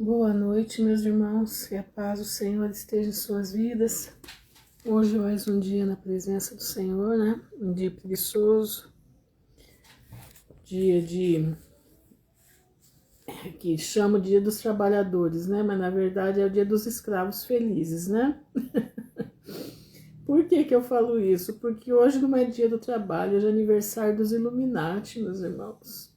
Boa noite, meus irmãos, que a paz do Senhor esteja em suas vidas. Hoje mais um dia na presença do Senhor, né? Um dia preguiçoso, dia que chama o dia dos trabalhadores, né? Mas na verdade é o dia dos escravos felizes, né? Por que eu falo isso? Porque hoje não é dia do trabalho, hoje é aniversário dos Illuminati, meus irmãos.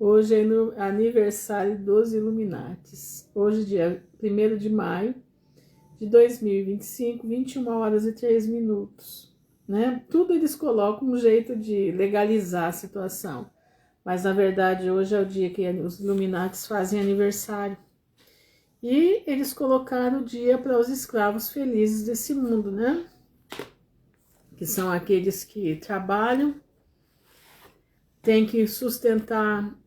Hoje é aniversário dos Illuminatis. Hoje, dia 1º de maio de 2025, 21 horas e 3 minutos. Né? Tudo eles colocam um jeito de legalizar a situação. Mas, na verdade, hoje é o dia que os Illuminatis fazem aniversário. E eles colocaram o dia para os escravos felizes desse mundo, né? Que são aqueles que trabalham, têm que sustentar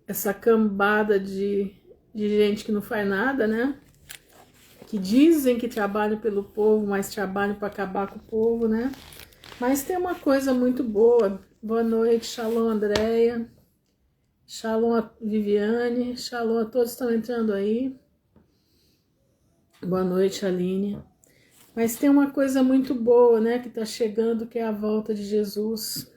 essa cambada de gente que não faz nada, né? Que dizem que trabalham pelo povo, mas trabalham para acabar com o povo, né? Mas tem uma coisa muito boa. Boa noite, Shalom, Andréia. Shalom, Viviane. Shalom a todos que estão entrando aí. Boa noite, Aline. Mas tem uma coisa muito boa, né? Que está chegando, que é a volta de Jesus.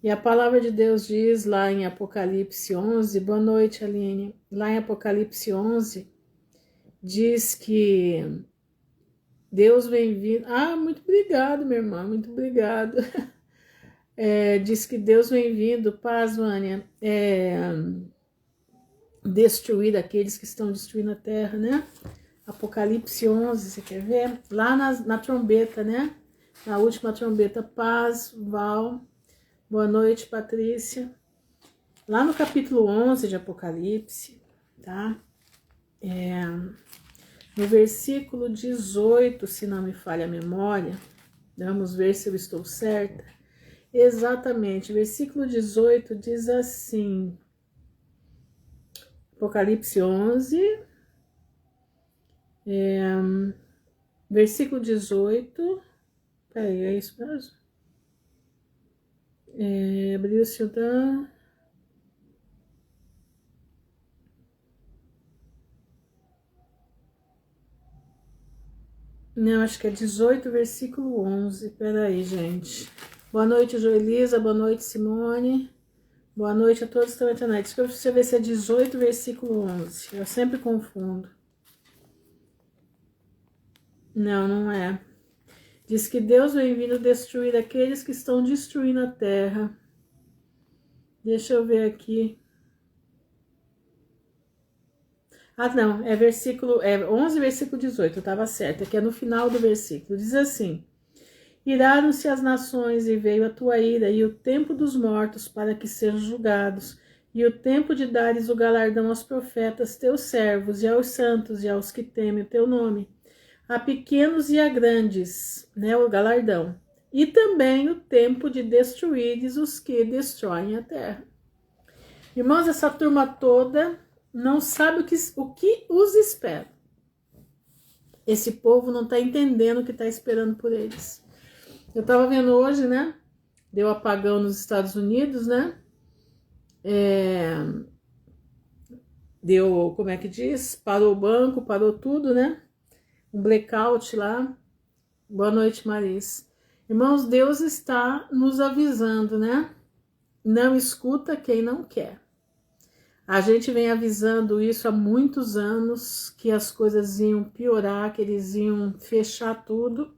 E a palavra de Deus diz lá em Apocalipse 11, boa noite, Aline, lá em Apocalipse 11, diz que Deus vem vindo, muito obrigado, minha irmã, muito obrigado, diz que Deus vem vindo, paz, Vânia, destruir aqueles que estão destruindo a terra, né? Apocalipse 11, você quer ver? Lá na trombeta, né? Na última trombeta, paz, Val. Boa noite, Patrícia. Lá no capítulo 11 de Apocalipse, tá? No versículo 18, se não me falha a memória, vamos ver se eu estou certa. Exatamente, versículo 18 diz assim, Apocalipse 11, versículo 18, peraí, é isso mesmo? Abriu-se o dan... Não, acho que é 18, versículo 11. Peraí, gente. Boa noite, Joelisa. Boa noite, Simone. Boa noite a todos que estão entrando aí. Deixa eu ver se é 18, versículo 11. Eu sempre confundo. Não, não é. Diz que Deus vem vindo destruir aqueles que estão destruindo a terra. Deixa eu ver aqui. Não, é 11, versículo 18, eu estava certa, que é no final do versículo. Diz assim: iraram-se as nações e veio a tua ira e o tempo dos mortos para que sejam julgados, e o tempo de dares o galardão aos profetas teus servos e aos santos e aos que temem o teu nome, a pequenos e a grandes, né, o galardão, e também o tempo de destruires os que destroem a terra. Irmãos, essa turma toda não sabe o que os espera. Esse povo não está entendendo o que está esperando por eles. Eu estava vendo hoje, né? Deu apagão nos Estados Unidos, né? Deu, como é que diz? Parou o banco, parou tudo, né? Um blackout lá. Boa noite, Maris. Irmãos, Deus está nos avisando, né? Não escuta quem não quer. A gente vem avisando isso há muitos anos, que as coisas iam piorar, que eles iam fechar tudo.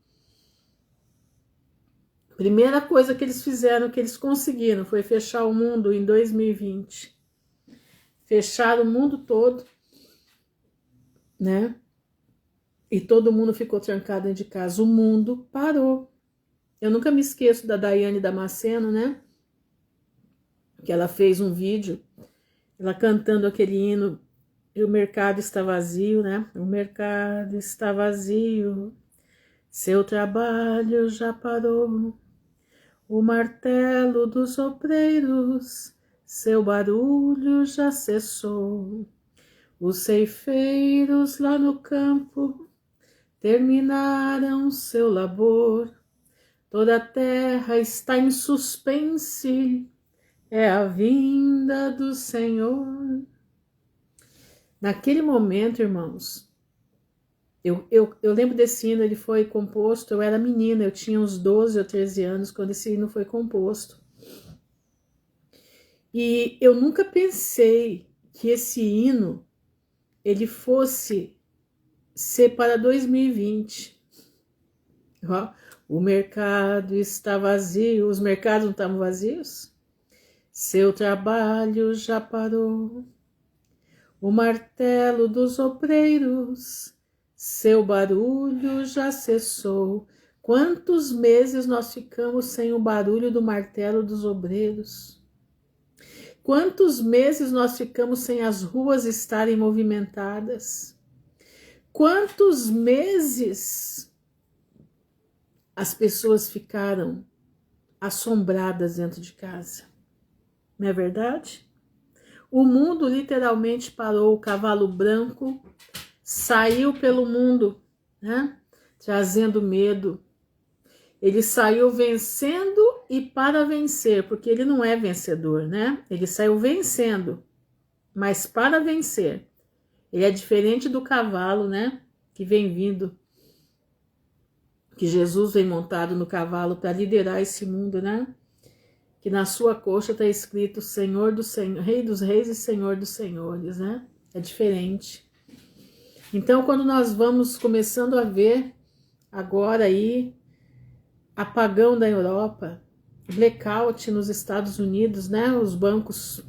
Primeira coisa que eles fizeram, que eles conseguiram, foi fechar o mundo em 2020. Fecharam o mundo todo, né? E todo mundo ficou trancado dentro de casa. O mundo parou. Eu nunca me esqueço da Daiane Damasceno, né? Que ela fez um vídeo, ela cantando aquele hino, e o mercado está vazio, né? O mercado está vazio, seu trabalho já parou, o martelo dos obreiros, seu barulho já cessou, os ceifeiros lá no campo terminaram seu labor, toda a terra está em suspense, é a vinda do Senhor. Naquele momento, irmãos, eu lembro desse hino, ele foi composto, eu era menina, eu tinha uns 12 ou 13 anos quando esse hino foi composto. E eu nunca pensei que esse hino, ele fosse ser para 2020. Ó, o mercado está vazio, os mercados não estavam vazios? Seu trabalho já parou, o martelo dos obreiros, seu barulho já cessou. Quantos meses nós ficamos sem o barulho do martelo dos obreiros? Quantos meses nós ficamos sem as ruas estarem movimentadas? Quantos meses as pessoas ficaram assombradas dentro de casa? Não é verdade? O mundo literalmente parou, o cavalo branco saiu pelo mundo, né? Trazendo medo. Ele saiu vencendo e para vencer, porque ele não é vencedor, né? Ele saiu vencendo, mas para vencer. Ele é diferente do cavalo, né? Que vem vindo, que Jesus vem montado no cavalo para liderar esse mundo, né? Que na sua coxa está escrito Senhor do Senhor, Rei dos Reis e Senhor dos Senhores, né? É diferente. Então, quando nós vamos começando a ver agora aí apagão da Europa, blackout nos Estados Unidos, né? Os bancos,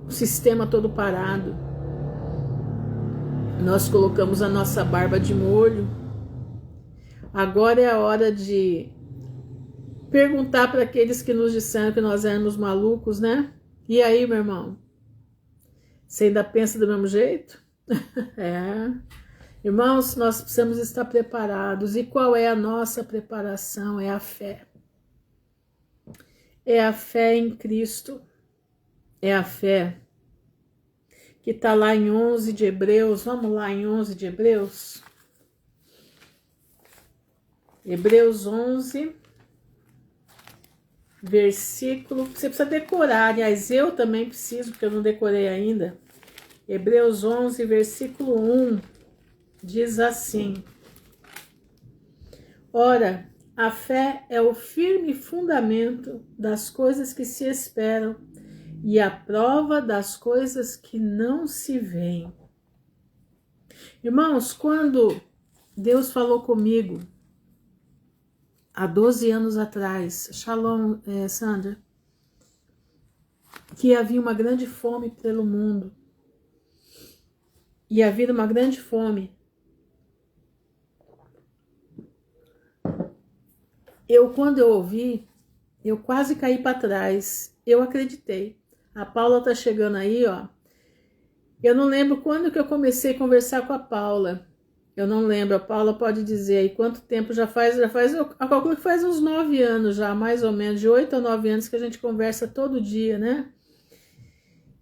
o sistema todo parado. Nós colocamos a nossa barba de molho. Agora é a hora de perguntar para aqueles que nos disseram que nós éramos malucos, né? E aí, meu irmão? Você ainda pensa do mesmo jeito? É. Irmãos, nós precisamos estar preparados. E qual é a nossa preparação? É a fé. É a fé em Cristo. É a fé que está lá em 11 de Hebreus. Vamos lá em 11 de Hebreus. Hebreus 11, versículo. Você precisa decorar. Aliás, eu também preciso, porque eu não decorei ainda. Hebreus 11, versículo 1. Diz assim: ora, a fé é o firme fundamento das coisas que se esperam e a prova das coisas que não se veem. Irmãos, quando Deus falou comigo há 12 anos atrás, Shalom, Sandra, que havia uma grande fome pelo mundo, e havia uma grande fome, quando eu ouvi, eu quase caí para trás. Eu acreditei. A Paula tá chegando aí, ó. Eu não lembro quando que eu comecei a conversar com a Paula. Eu não lembro. A Paula pode dizer aí quanto tempo já faz. Eu calculo que faz uns 9 anos já, mais ou menos, de 8 a 9 anos que a gente conversa todo dia, né?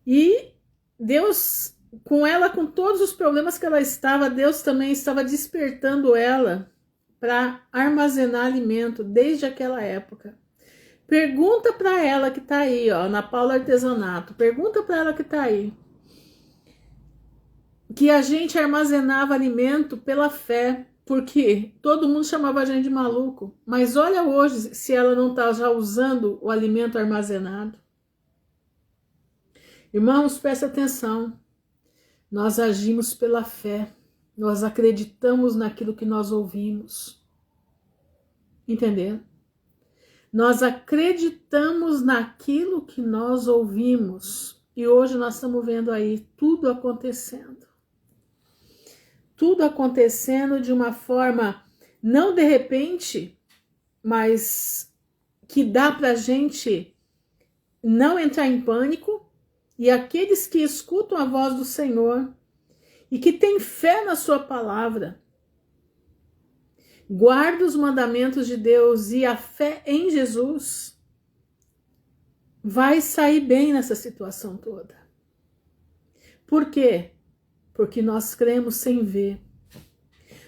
E Deus, com ela, com todos os problemas que ela estava, Deus também estava despertando ela para armazenar alimento desde aquela época. Pergunta para ela que tá aí, ó, na Paula Artesanato. Pergunta para ela que tá aí. Que a gente armazenava alimento pela fé, porque todo mundo chamava a gente de maluco. Mas olha hoje se ela não tá já usando o alimento armazenado. Irmãos, presta atenção. Nós agimos pela fé. Nós acreditamos naquilo que nós ouvimos. Entendeu? Nós acreditamos naquilo que nós ouvimos. E hoje nós estamos vendo aí tudo acontecendo. Tudo acontecendo de uma forma, não de repente, mas que dá pra gente não entrar em pânico. E aqueles que escutam a voz do Senhor e que têm fé na sua palavra, guarda os mandamentos de Deus e a fé em Jesus, vai sair bem nessa situação toda. Por quê? Porque nós cremos sem ver.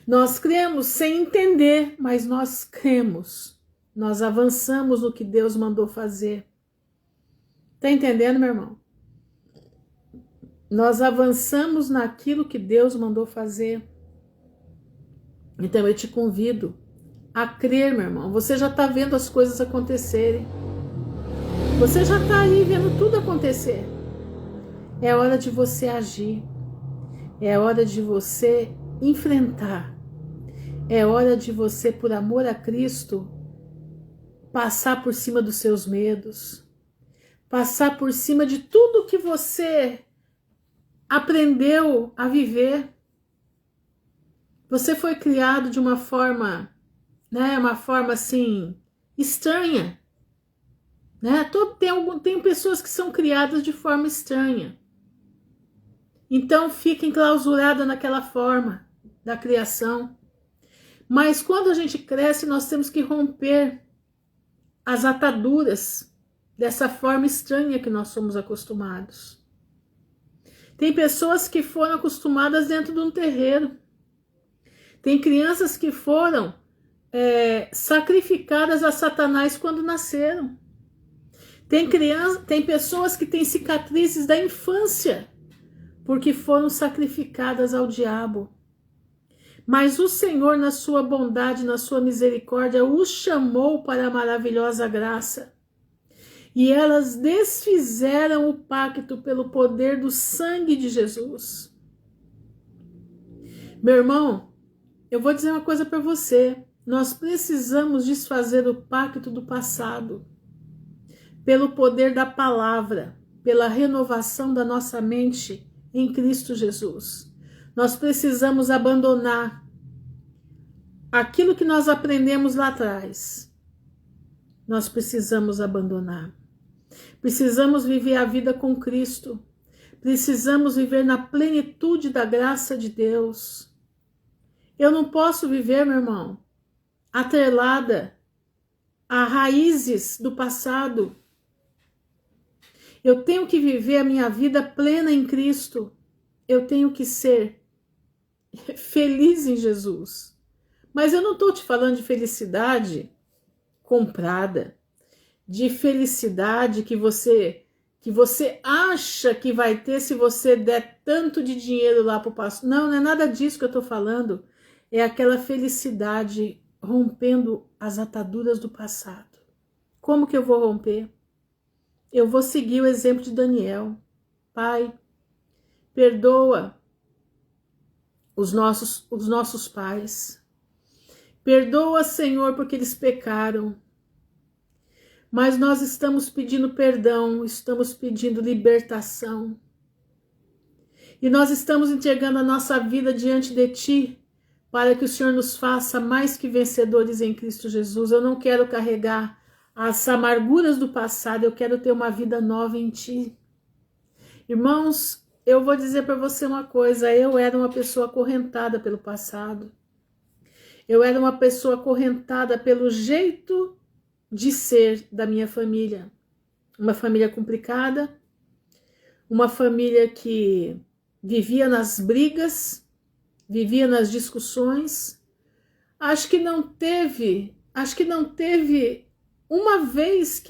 Nós cremos sem entender, mas nós cremos. Nós avançamos no que Deus mandou fazer. Tá entendendo, meu irmão? nós avançamos naquilo que Deus mandou fazer. Então eu te convido a crer, meu irmão. Você já está vendo as coisas acontecerem. Você já está aí vendo tudo acontecer. É hora de você agir. É hora de você enfrentar. É hora de você, por amor a Cristo, passar por cima dos seus medos. Passar por cima de tudo que você aprendeu a viver. Você foi criado de uma forma, né, uma forma assim, estranha. Né? Tem pessoas que são criadas de forma estranha. Então fica enclausurada naquela forma da criação. Mas quando a gente cresce, nós temos que romper as ataduras dessa forma estranha que nós somos acostumados. Tem pessoas que foram acostumadas dentro de um terreiro. Tem crianças que foram sacrificadas a Satanás quando nasceram. Tem pessoas que têm cicatrizes da infância porque foram sacrificadas ao diabo. Mas o Senhor, na sua bondade, na sua misericórdia, os chamou para a maravilhosa graça. E elas desfizeram o pacto pelo poder do sangue de Jesus. Meu irmão, eu vou dizer uma coisa para você. Nós precisamos desfazer o pacto do passado pelo poder da palavra, pela renovação da nossa mente em Cristo Jesus. Nós precisamos abandonar aquilo que nós aprendemos lá atrás. Nós precisamos abandonar. Precisamos viver a vida com Cristo. Precisamos viver na plenitude da graça de Deus. Eu não posso viver, meu irmão, atrelada a raízes do passado. Eu tenho que viver a minha vida plena em Cristo. Eu tenho que ser feliz em Jesus. Mas eu não estou te falando de felicidade comprada, de felicidade que você acha que vai ter se você der tanto de dinheiro lá para o passado. Não é nada disso que eu estou falando. É aquela felicidade rompendo as ataduras do passado. Como que eu vou romper? Eu vou seguir o exemplo de Daniel. Pai, perdoa os nossos pais. Perdoa, Senhor, porque eles pecaram. Mas nós estamos pedindo perdão, estamos pedindo libertação. E nós estamos entregando a nossa vida diante de Ti, para que o Senhor nos faça mais que vencedores em Cristo Jesus. Eu não quero carregar as amarguras do passado, eu quero ter uma vida nova em Ti. Irmãos, eu vou dizer para você uma coisa, eu era uma pessoa acorrentada pelo passado. Eu era uma pessoa acorrentada pelo jeito de ser da minha família. Uma família complicada, uma família que vivia nas brigas, vivia nas discussões. Acho que não teve uma vez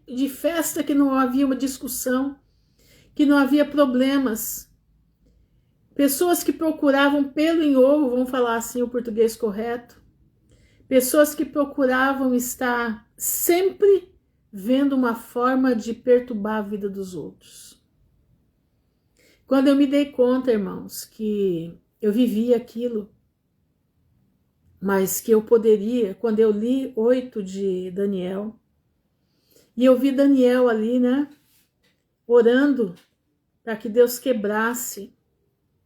de festa que não havia uma discussão, que não havia problemas. Pessoas que procuravam pelo em ovo, vamos falar assim o português correto. Pessoas que procuravam estar sempre vendo uma forma de perturbar a vida dos outros. Quando eu me dei conta, irmãos, que eu vivia aquilo, mas que eu poderia, quando eu li 8 de Daniel, e eu vi Daniel ali, né, orando para que Deus quebrasse,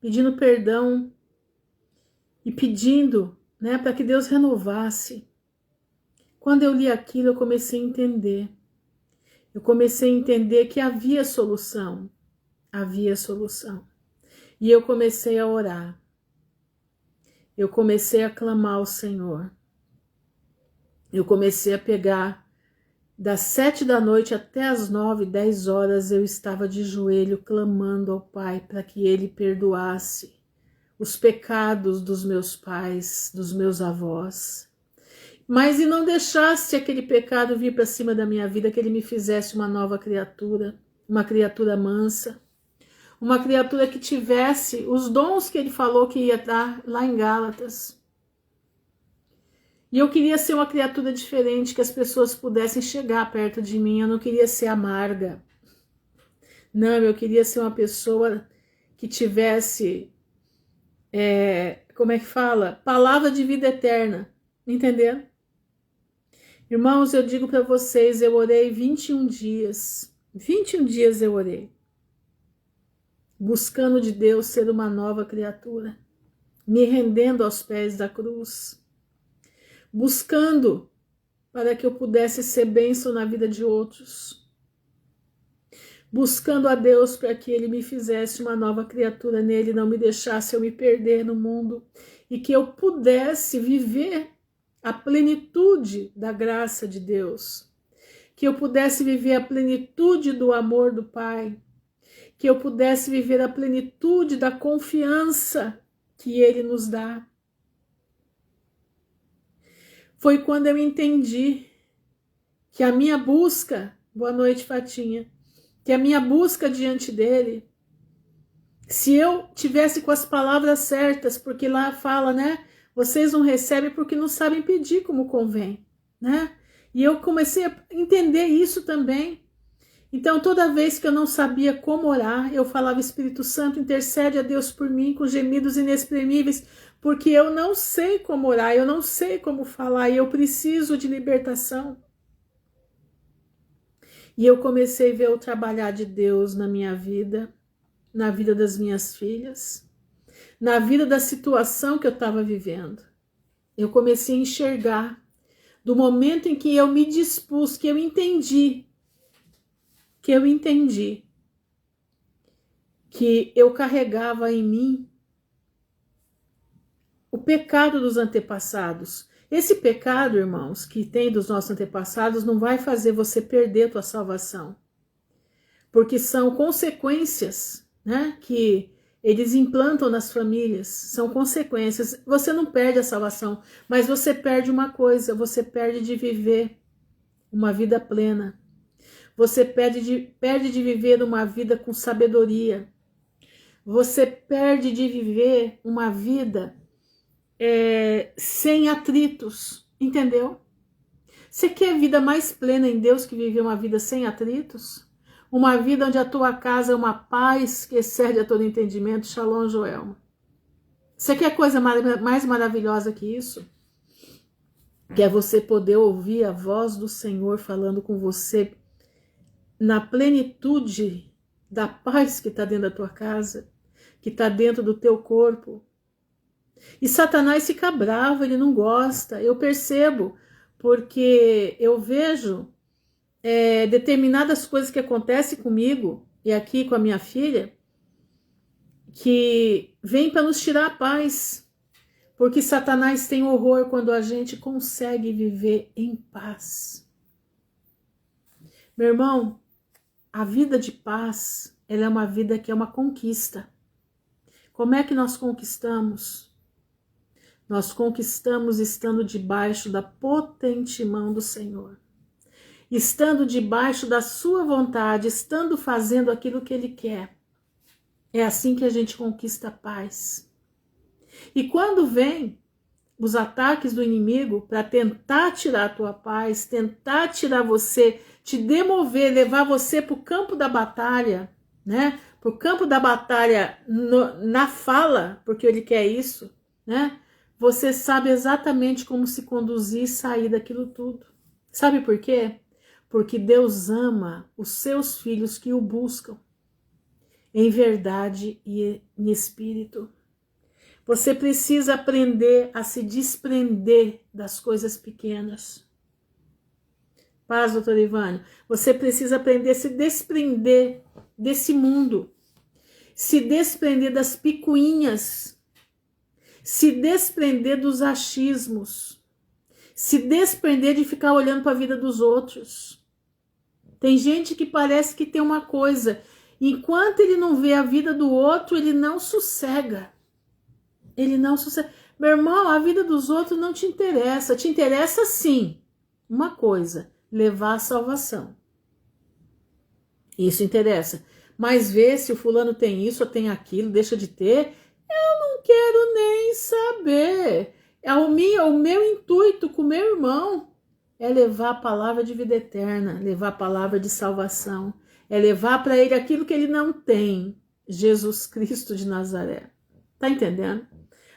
pedindo perdão e pedindo, né, para que Deus renovasse. Quando eu li aquilo, eu comecei a entender. Eu comecei a entender que havia solução. Havia solução. E eu comecei a orar. Eu comecei a clamar ao Senhor. Eu comecei a pegar das 7 da noite até as 9, 10 horas, eu estava de joelho clamando ao Pai para que Ele perdoasse os pecados dos meus pais, dos meus avós. Mas e não deixasse aquele pecado vir para cima da minha vida, que Ele me fizesse uma nova criatura, uma criatura mansa, uma criatura que tivesse os dons que ele falou que ia dar lá em Gálatas. E eu queria ser uma criatura diferente, que as pessoas pudessem chegar perto de mim. Eu não queria ser amarga. Não, eu queria ser uma pessoa que tivesse, como é que fala? Palavra de vida eterna. Entendeu? Irmãos, eu digo para vocês, eu orei 21 dias. 21 dias eu orei. Buscando de Deus ser uma nova criatura. Me rendendo aos pés da cruz. Buscando para que eu pudesse ser bênção na vida de outros. Buscando a Deus para que Ele me fizesse uma nova criatura nele, não me deixasse eu me perder no mundo e que eu pudesse viver a plenitude da graça de Deus, que eu pudesse viver a plenitude do amor do Pai, que eu pudesse viver a plenitude da confiança que Ele nos dá. Foi quando eu entendi que a minha busca, boa noite, Fatinha, que a minha busca diante dele, se eu tivesse com as palavras certas, porque lá fala, né? Vocês não recebem porque não sabem pedir como convém, né? E eu comecei a entender isso também. Então, toda vez que eu não sabia como orar, eu falava, Espírito Santo, intercede a Deus por mim com gemidos inexprimíveis, porque eu não sei como orar, eu não sei como falar, e eu preciso de libertação. E eu comecei a ver o trabalhar de Deus na minha vida, na vida das minhas filhas, na vida da situação que eu estava vivendo. Eu comecei a enxergar, do momento em que eu me dispus, que eu entendi que eu carregava em mim o pecado dos antepassados. Esse pecado, irmãos, que tem dos nossos antepassados, não vai fazer você perder a tua salvação. Porque são consequências, né, que eles implantam nas famílias. São consequências. Você não perde a salvação, mas você perde uma coisa, você perde de viver uma vida plena. Você perde de viver uma vida com sabedoria. Você perde de viver uma vida sem atritos, entendeu? Você quer vida mais plena em Deus que viver uma vida sem atritos? Uma vida onde a tua casa é uma paz que excede a todo entendimento? Shalom, Joelma. Você quer coisa mais maravilhosa que isso? Que é você poder ouvir a voz do Senhor falando com você na plenitude da paz que está dentro da tua casa, que está dentro do teu corpo. E Satanás fica bravo, ele não gosta, eu percebo, porque eu vejo determinadas coisas que acontecem comigo e aqui com a minha filha, que vem para nos tirar a paz, porque Satanás tem horror quando a gente consegue viver em paz. Meu irmão, a vida de paz, ela é uma vida que é uma conquista. Como é que nós conquistamos? Nós conquistamos estando debaixo da potente mão do Senhor. Estando debaixo da sua vontade, estando fazendo aquilo que Ele quer. É assim que a gente conquista a paz. E quando vem os ataques do inimigo para tentar tirar a tua paz, tentar tirar você, te demover, levar você para o campo da batalha, né? Para o campo da batalha na fala, porque ele quer isso, né? Você sabe exatamente como se conduzir e sair daquilo tudo. Sabe por quê? Porque Deus ama os seus filhos que o buscam em verdade e em espírito. Você precisa aprender a se desprender das coisas pequenas. Paz, doutora Ivânia. Você precisa aprender a se desprender desse mundo. Se desprender das picuinhas. Se desprender dos achismos. Se desprender de ficar olhando para a vida dos outros. Tem gente que parece que tem uma coisa. Enquanto ele não vê a vida do outro, ele não sossega. Ele não sossega. Meu irmão, a vida dos outros não te interessa. Te interessa sim uma coisa, levar a salvação. Isso interessa. mas vê se o fulano tem isso ou tem aquilo, deixa de ter. Eu não quero nem saber. O meu intuito com o meu irmão é levar a palavra de vida eterna, levar a palavra de salvação, é levar para ele aquilo que ele não tem, Jesus Cristo de Nazaré. Tá entendendo?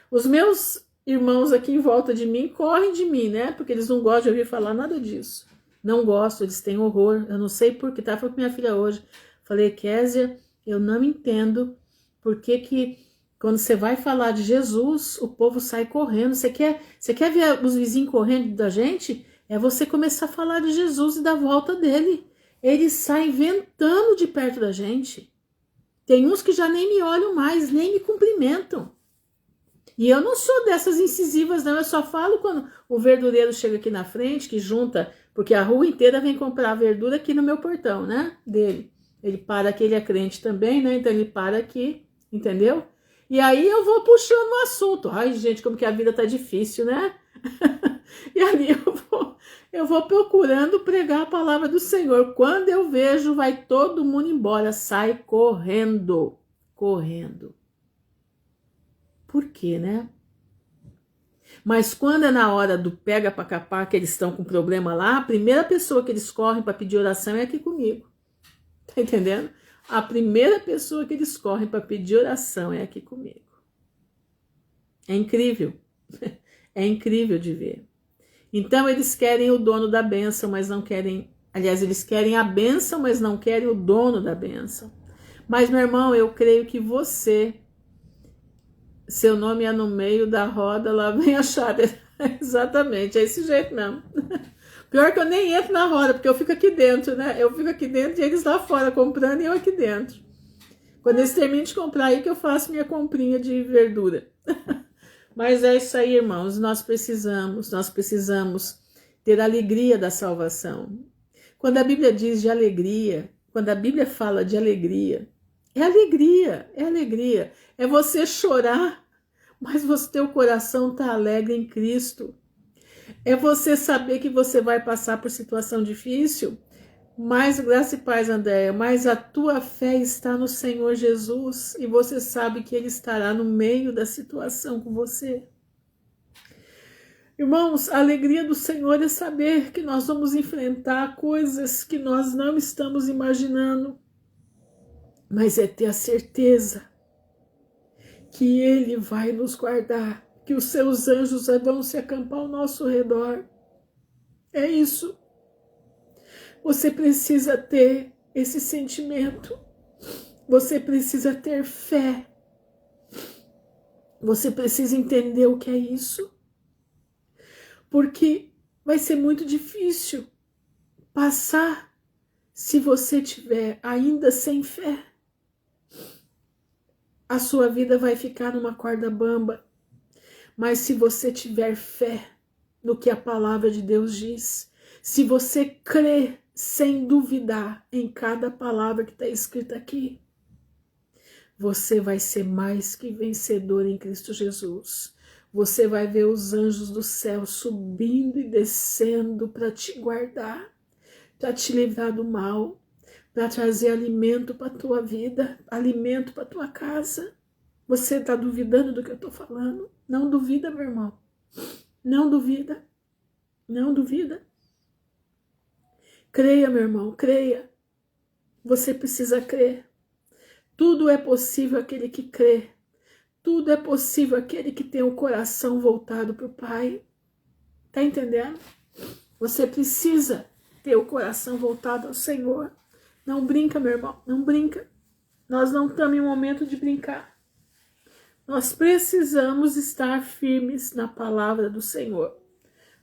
Os meus irmãos aqui em volta de mim correm de mim, né? Porque eles não gostam de ouvir falar nada disso. Não gostam, eles têm horror. Eu não sei por que. Tava falando com minha filha hoje. Falei, Kézia, eu não entendo por que quando você vai falar de Jesus, o povo sai correndo. Você quer ver os vizinhos correndo da gente? É você começar a falar de Jesus e da volta dele. Eles saem ventando de perto da gente. Tem uns que já nem me olham mais, nem me cumprimentam. E eu não sou dessas incisivas, não. Eu só falo quando o verdureiro chega aqui na frente, que junta, porque a rua inteira vem comprar verdura aqui no meu portão, né? Dele. Ele para aqui, ele é crente também, né? Então ele para aqui, entendeu? E aí eu vou puxando o assunto. Ai, gente, como que a vida tá difícil, né? E ali eu vou procurando pregar a palavra do Senhor. Quando eu vejo, vai todo mundo embora, sai correndo, correndo. Por quê, né? Mas quando é na hora do pega pra capar, que eles estão com problema lá, a primeira pessoa que eles correm para pedir oração é aqui comigo. Tá entendendo? A primeira pessoa que eles correm para pedir oração é aqui comigo. É incrível. É incrível de ver. Então eles querem o dono da bênção, mas não querem... Aliás, eles querem a bênção, mas não querem o dono da bênção. Mas, meu irmão, eu creio que você... Seu nome é no meio da roda, lá vem a chave. Exatamente, é esse jeito mesmo. Pior que eu nem entro na roda, porque eu fico aqui dentro, né? Eu fico aqui dentro e eles lá fora comprando e eu aqui dentro. Quando eles terminam de comprar, aí que eu faço minha comprinha de verdura. Mas é isso aí, irmãos. Nós precisamos ter a alegria da salvação. Quando a Bíblia diz de alegria, quando a Bíblia fala de alegria, é alegria, é alegria. É você chorar, mas teu coração está alegre em Cristo. É você saber que você vai passar por situação difícil, mas graça e paz, Andréia, mas a tua fé está no Senhor Jesus e você sabe que Ele estará no meio da situação com você. Irmãos, a alegria do Senhor é saber que nós vamos enfrentar coisas que nós não estamos imaginando, mas é ter a certeza que Ele vai nos guardar, que os seus anjos vão se acampar ao nosso redor. É isso. Você precisa ter esse sentimento. Você precisa ter fé. Você precisa entender o que é isso. Porque vai ser muito difícil passar se você tiver ainda sem fé. A sua vida vai ficar numa corda bamba. Mas se você tiver fé no que a palavra de Deus diz, se você crer sem duvidar em cada palavra que está escrita aqui, você vai ser mais que vencedor em Cristo Jesus. Você vai ver os anjos do céu subindo e descendo para te guardar, para te livrar do mal, para trazer alimento para a tua vida, alimento para a tua casa. Você está duvidando do que eu estou falando? Não duvida, meu irmão. Não duvida. Não duvida. Creia, meu irmão, creia. Você precisa crer. Tudo é possível aquele que crê. Tudo é possível aquele que tem o coração voltado para o Pai. Tá entendendo? Você precisa ter o coração voltado ao Senhor. Não brinca, meu irmão, não brinca. Nós não estamos em um momento de brincar. Nós precisamos estar firmes na palavra do Senhor.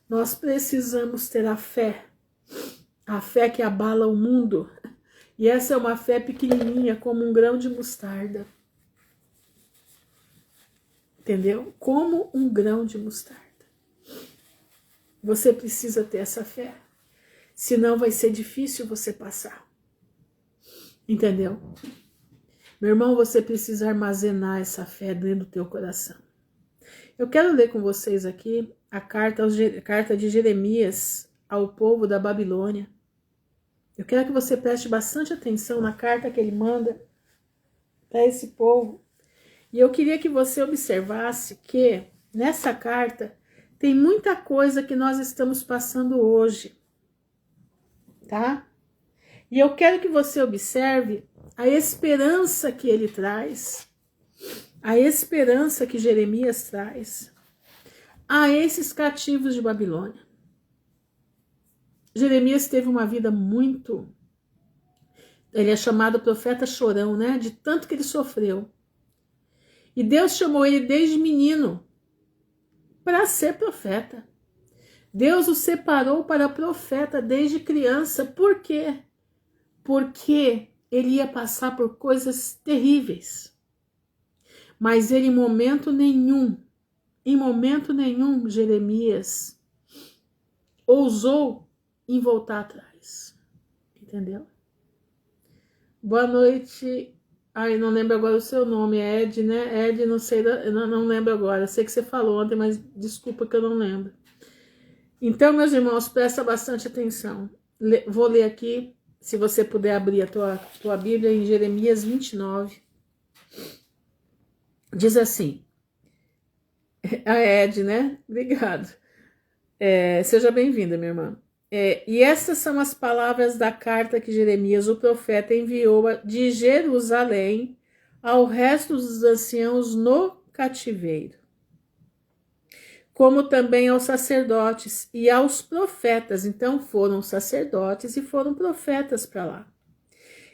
Nós precisamos ter a fé que abala o mundo. E essa é uma fé pequenininha, como um grão de mostarda. Entendeu? Como um grão de mostarda. Você precisa ter essa fé. Senão vai ser difícil você passar. Entendeu? Meu irmão, você precisa armazenar essa fé dentro do teu coração. Eu quero ler com vocês aqui a carta de Jeremias ao povo da Babilônia. Eu quero que você preste bastante atenção na carta que ele manda para esse povo. E eu queria que você observasse que nessa carta tem muita coisa que nós estamos passando hoje, tá? E eu quero que você observe a esperança que ele traz, a esperança que Jeremias traz a esses cativos de Babilônia. Jeremias teve uma vida muito... Ele é chamado profeta chorão, né? De tanto que ele sofreu. E Deus chamou ele desde menino para ser profeta. Deus o separou para profeta desde criança. Por quê? Porque ele ia passar por coisas terríveis. Mas ele, em momento nenhum, Jeremias ousou em voltar atrás. Entendeu? Boa noite. Ai, não lembro agora o seu nome, é Ed, né? Ed, não sei, não lembro agora. Sei que você falou ontem, mas desculpa que eu não lembro. Então, meus irmãos, presta bastante atenção. Vou ler aqui, se você puder abrir a tua Bíblia, em Jeremias 29. Diz assim, a Ed, né? Obrigado. Seja bem-vinda, minha irmã. E essas são as palavras da carta que Jeremias, o profeta, enviou de Jerusalém ao resto dos anciãos no cativeiro, como também aos sacerdotes e aos profetas. Então foram sacerdotes e foram profetas para lá.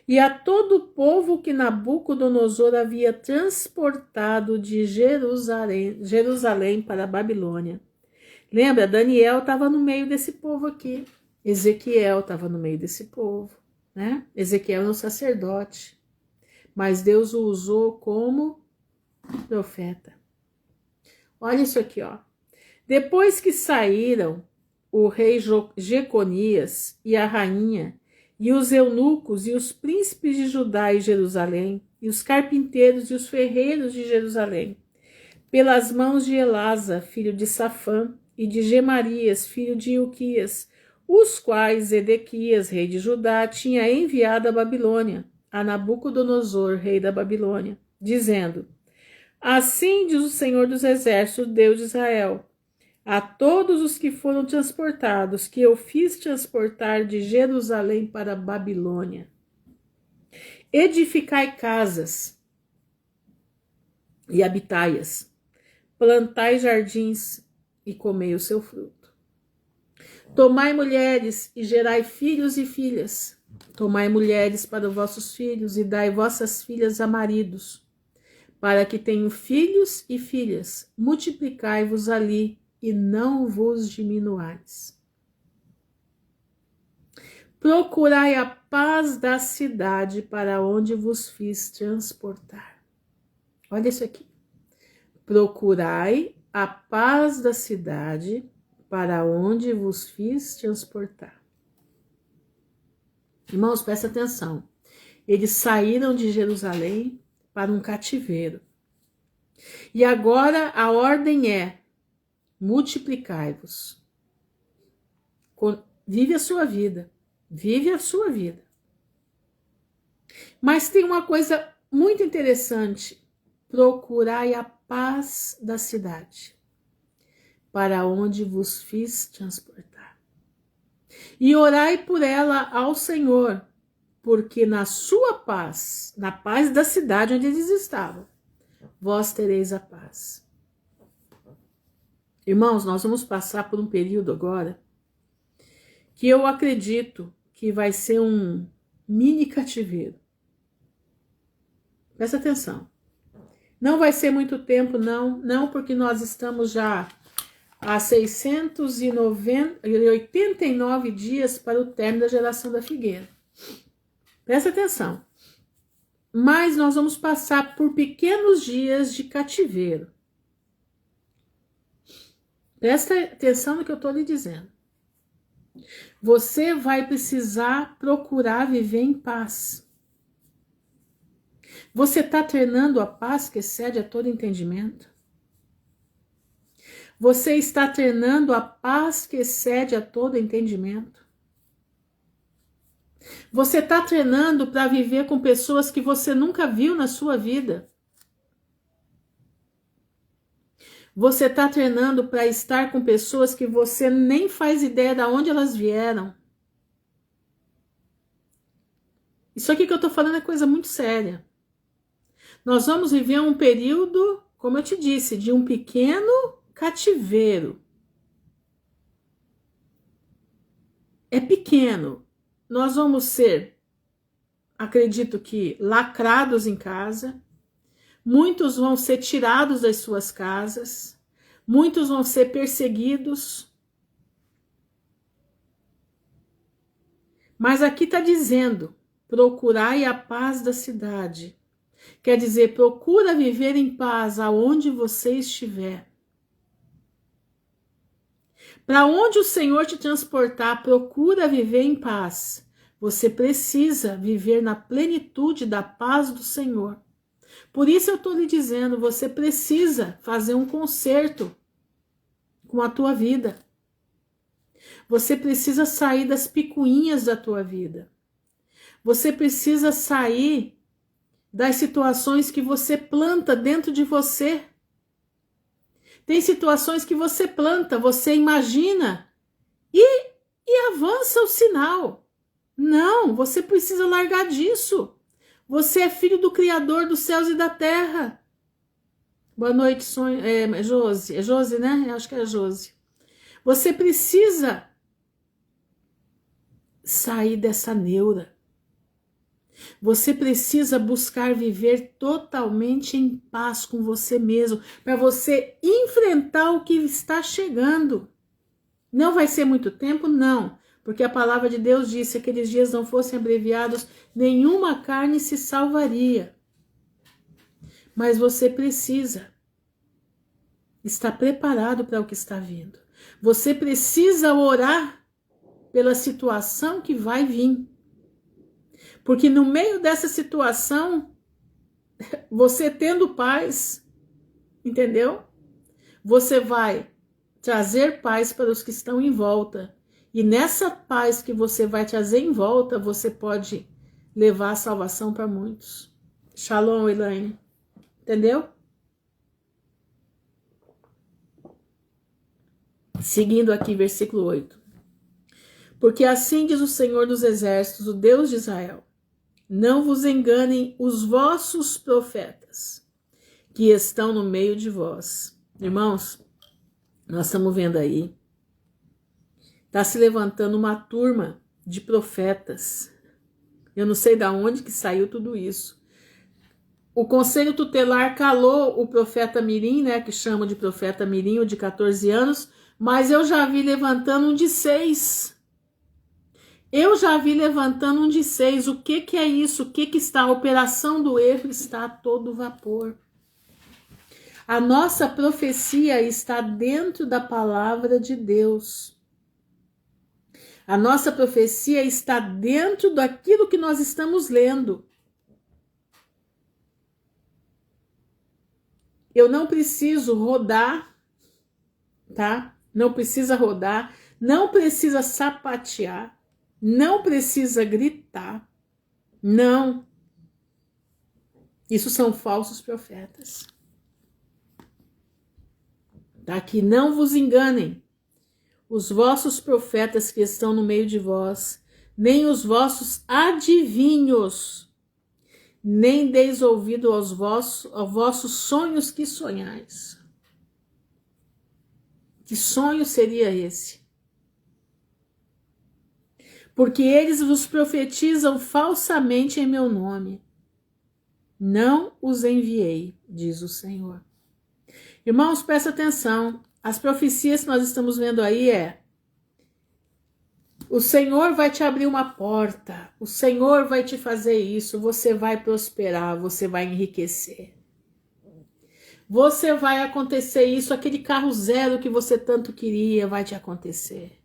E a todo o povo que Nabucodonosor havia transportado de Jerusalém para a Babilônia. Lembra, Daniel estava no meio desse povo aqui. Ezequiel estava no meio desse povo, né? Ezequiel era um sacerdote. Mas Deus o usou como profeta. Olha isso aqui, ó. Depois que saíram o rei Jeconias e a rainha, e os eunucos e os príncipes de Judá e Jerusalém, e os carpinteiros e os ferreiros de Jerusalém, pelas mãos de Elasa, filho de Safã, e de Gemarias, filho de Ilquias, os quais Edequias, rei de Judá, tinha enviado à Babilônia, a Nabucodonosor, rei da Babilônia, dizendo: assim diz o Senhor dos Exércitos, Deus de Israel, a todos os que foram transportados, que eu fiz transportar de Jerusalém para a Babilônia, edificai casas e habitai-as, plantai jardins e comei o seu fruto. Tomai mulheres e gerai filhos e filhas. Tomai mulheres para vossos filhos e dai vossas filhas a maridos, para que tenham filhos e filhas. Multiplicai-vos ali e não vos diminuais. Procurai a paz da cidade para onde vos fiz transportar. Olha isso aqui. Procurai a paz da cidade para onde vos fiz transportar. Irmãos, presta atenção. Eles saíram de Jerusalém para um cativeiro. E agora a ordem é: multiplicai-vos. Vive a sua vida. Vive a sua vida. Mas tem uma coisa muito interessante. Procurai a paz da cidade, para onde vos fiz transportar. E orai por ela ao Senhor, porque na sua paz, na paz da cidade onde eles estavam, vós tereis a paz. Irmãos, nós vamos passar por um período agora que eu acredito que vai ser um mini cativeiro. Presta atenção. Não vai ser muito tempo, não, porque nós estamos já há 689 dias para o término da geração da figueira. Presta atenção. Mas nós vamos passar por pequenos dias de cativeiro. Presta atenção no que eu estou lhe dizendo. Você vai precisar procurar viver em paz. Você está treinando a paz que excede a todo entendimento? Você está treinando a paz que excede a todo entendimento? Você está treinando para viver com pessoas que você nunca viu na sua vida. Você está treinando para estar com pessoas que você nem faz ideia de onde elas vieram. Isso aqui que eu estou falando é coisa muito séria. Nós vamos viver um período, como eu te disse, de um pequeno cativeiro. É pequeno. Nós vamos ser, acredito que, lacrados em casa. Muitos vão ser tirados das suas casas. Muitos vão ser perseguidos. Mas aqui está dizendo, procurai a paz da cidade. Quer dizer, procura viver em paz aonde você estiver. Para onde o Senhor te transportar, procura viver em paz. Você precisa viver na plenitude da paz do Senhor. Por isso eu estou lhe dizendo, você precisa fazer um conserto com a tua vida. Você precisa sair das picuinhas da tua vida. Você precisa sair das situações que você planta dentro de você. Tem situações que você planta, você imagina e avança o sinal. Não, você precisa largar disso. Você é filho do Criador dos céus e da terra. Boa noite, Josi. É Josi, né? Eu acho que é Josi. Você precisa sair dessa neura. Você precisa buscar viver totalmente em paz com você mesmo, para você enfrentar o que está chegando. Não vai ser muito tempo, não, porque a palavra de Deus disse que aqueles dias não fossem abreviados, nenhuma carne se salvaria. Mas você precisa estar preparado para o que está vindo. Você precisa orar pela situação que vai vir. Porque no meio dessa situação, você tendo paz, entendeu? Você vai trazer paz para os que estão em volta. E nessa paz que você vai trazer em volta, você pode levar a salvação para muitos. Shalom, Elaine. Entendeu? Seguindo aqui, versículo 8. Porque assim diz o Senhor dos Exércitos, o Deus de Israel: não vos enganem os vossos profetas, que estão no meio de vós. Irmãos, nós estamos vendo aí, está se levantando uma turma de profetas. Eu não sei de onde que saiu tudo isso. O Conselho Tutelar calou o profeta Mirim, né, que chamam de profeta Mirim, o de 14 anos, mas eu já vi levantando um de 6. Eu já vi levantando um de 6. O que é isso? O que está? A operação do erro está a todo vapor. A nossa profecia está dentro da palavra de Deus. A nossa profecia está dentro daquilo que nós estamos lendo. Eu não preciso rodar, tá? Não precisa rodar, não precisa sapatear. Não precisa gritar. Não. Isso são falsos profetas. Tá? Que não vos enganem os vossos profetas que estão no meio de vós, nem os vossos adivinhos, nem deis ouvido aos vossos sonhos que sonhais. Que sonho seria esse? Porque eles vos profetizam falsamente em meu nome. Não os enviei, diz o Senhor. Irmãos, presta atenção. As profecias que nós estamos vendo aí o Senhor vai te abrir uma porta, o Senhor vai te fazer isso, você vai prosperar, você vai enriquecer. Você vai acontecer isso, aquele carro zero que você tanto queria vai te acontecer.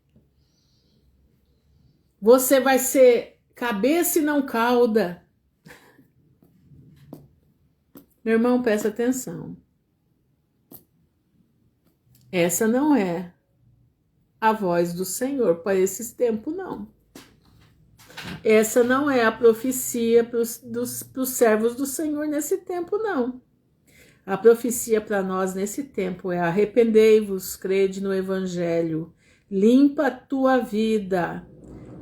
Você vai ser cabeça e não cauda. Meu irmão, presta atenção. Essa não é a voz do Senhor para esses tempos, não. Essa não é a profecia para os servos do Senhor nesse tempo, não. A profecia para nós nesse tempo é: arrependei-vos, crede no Evangelho, limpa a tua vida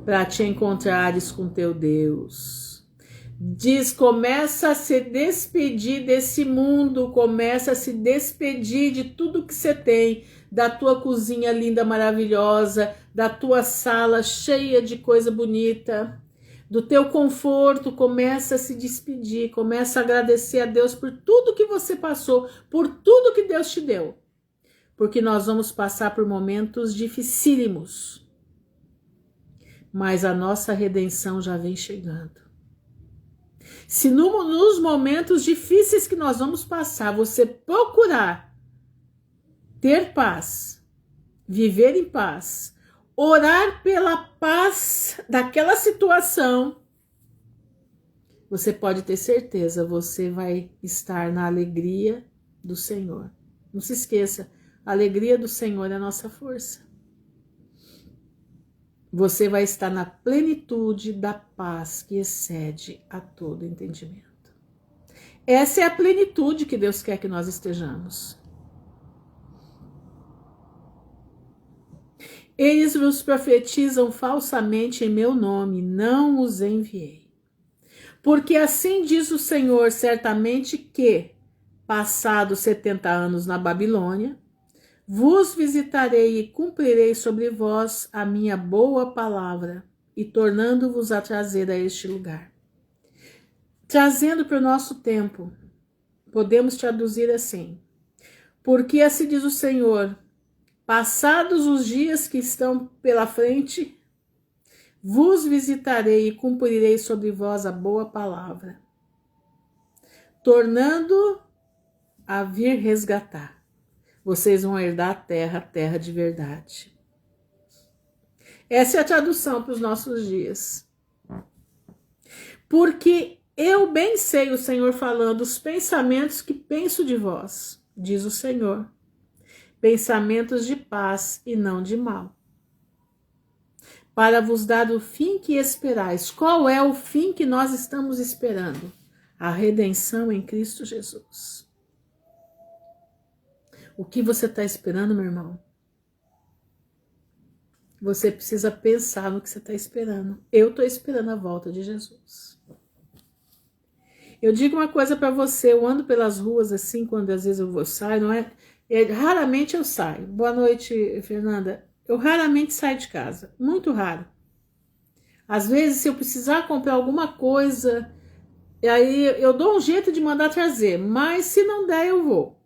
para te encontrares com teu Deus. Diz, começa a se despedir desse mundo, começa a se despedir de tudo que você tem, da tua cozinha linda, maravilhosa, da tua sala cheia de coisa bonita, do teu conforto. Começa a se despedir, começa a agradecer a Deus por tudo que você passou, por tudo que Deus te deu. Porque nós vamos passar por momentos dificílimos, mas a nossa redenção já vem chegando. Se nos momentos difíceis que nós vamos passar, você procurar ter paz, viver em paz, orar pela paz daquela situação, você pode ter certeza, você vai estar na alegria do Senhor. Não se esqueça, a alegria do Senhor é a nossa força. Você vai estar na plenitude da paz que excede a todo entendimento. Essa é a plenitude que Deus quer que nós estejamos. Eles vos profetizam falsamente em meu nome, não os enviei. Porque assim diz o Senhor, certamente que, passados 70 anos na Babilônia, vos visitarei e cumprirei sobre vós a minha boa palavra, e tornando-vos a trazer a este lugar. Trazendo para o nosso tempo, podemos traduzir assim: porque assim diz o Senhor, passados os dias que estão pela frente, vos visitarei e cumprirei sobre vós a boa palavra, tornando a vir resgatar. Vocês vão herdar a terra de verdade. Essa é a tradução para os nossos dias. Porque eu bem sei, o Senhor falando, os pensamentos que penso de vós, diz o Senhor. Pensamentos de paz e não de mal, para vos dar o fim que esperais. Qual é o fim que nós estamos esperando? A redenção em Cristo Jesus. O que você está esperando, meu irmão? Você precisa pensar no que você está esperando. Eu estou esperando a volta de Jesus. Eu digo uma coisa para você, eu ando pelas ruas assim, quando às vezes eu saio, não é? Raramente eu saio. Boa noite, Fernanda. Eu raramente saio de casa, muito raro. Às vezes, se eu precisar comprar alguma coisa, aí eu dou um jeito de mandar trazer, mas se não der, eu vou.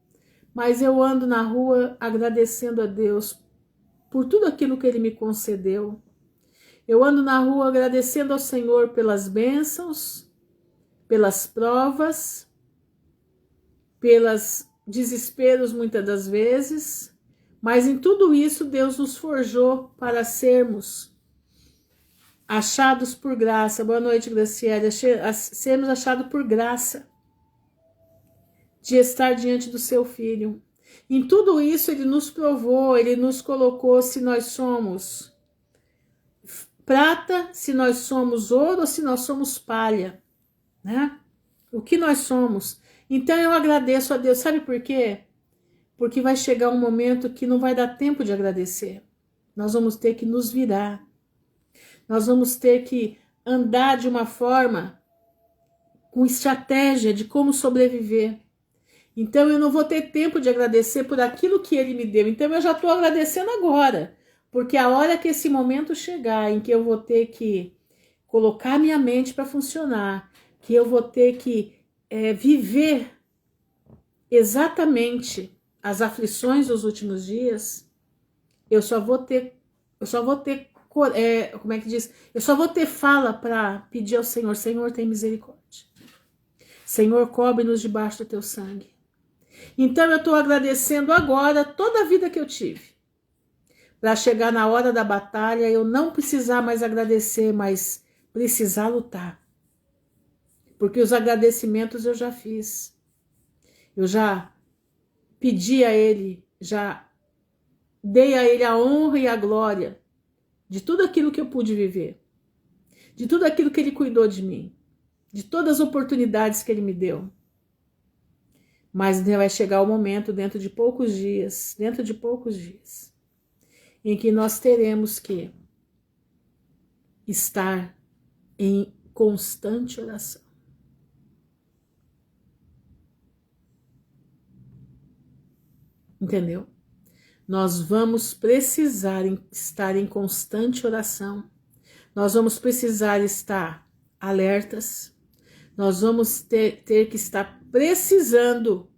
Mas eu ando na rua agradecendo a Deus por tudo aquilo que Ele me concedeu. Eu ando na rua agradecendo ao Senhor pelas bênçãos, pelas provas, pelos desesperos muitas das vezes, mas em tudo isso Deus nos forjou para sermos achados por graça. Boa noite, Graciela. Sermos achados por graça de estar diante do seu Filho. Em tudo isso Ele nos provou, Ele nos colocou se nós somos prata, se nós somos ouro ou se nós somos palha, né? O que nós somos. Então eu agradeço a Deus, sabe por quê? Porque vai chegar um momento que não vai dar tempo de agradecer. Nós vamos ter que nos virar. Nós vamos ter que andar de uma forma com estratégia de como sobreviver. Então eu não vou ter tempo de agradecer por aquilo que Ele me deu. Então eu já estou agradecendo agora. Porque a hora que esse momento chegar, em que eu vou ter que colocar minha mente para funcionar, que eu vou ter que viver exatamente as aflições dos últimos dias, eu só vou ter, como é que diz? Eu só vou ter fala para pedir ao Senhor: Senhor, tem misericórdia. Senhor, cobre-nos debaixo do teu sangue. Então eu estou agradecendo agora toda a vida que eu tive, para chegar na hora da batalha eu não precisar mais agradecer, mas precisar lutar. Porque os agradecimentos eu já fiz. Eu já pedi a Ele, já dei a Ele a honra e a glória de tudo aquilo que eu pude viver. de tudo aquilo que Ele cuidou de mim, de todas as oportunidades que Ele me deu. Mas vai chegar o momento, dentro de poucos dias, em que nós teremos que estar em constante oração. Entendeu? Nós vamos precisar estar em constante oração. Nós vamos precisar estar alertas. Nós vamos ter que estar precisando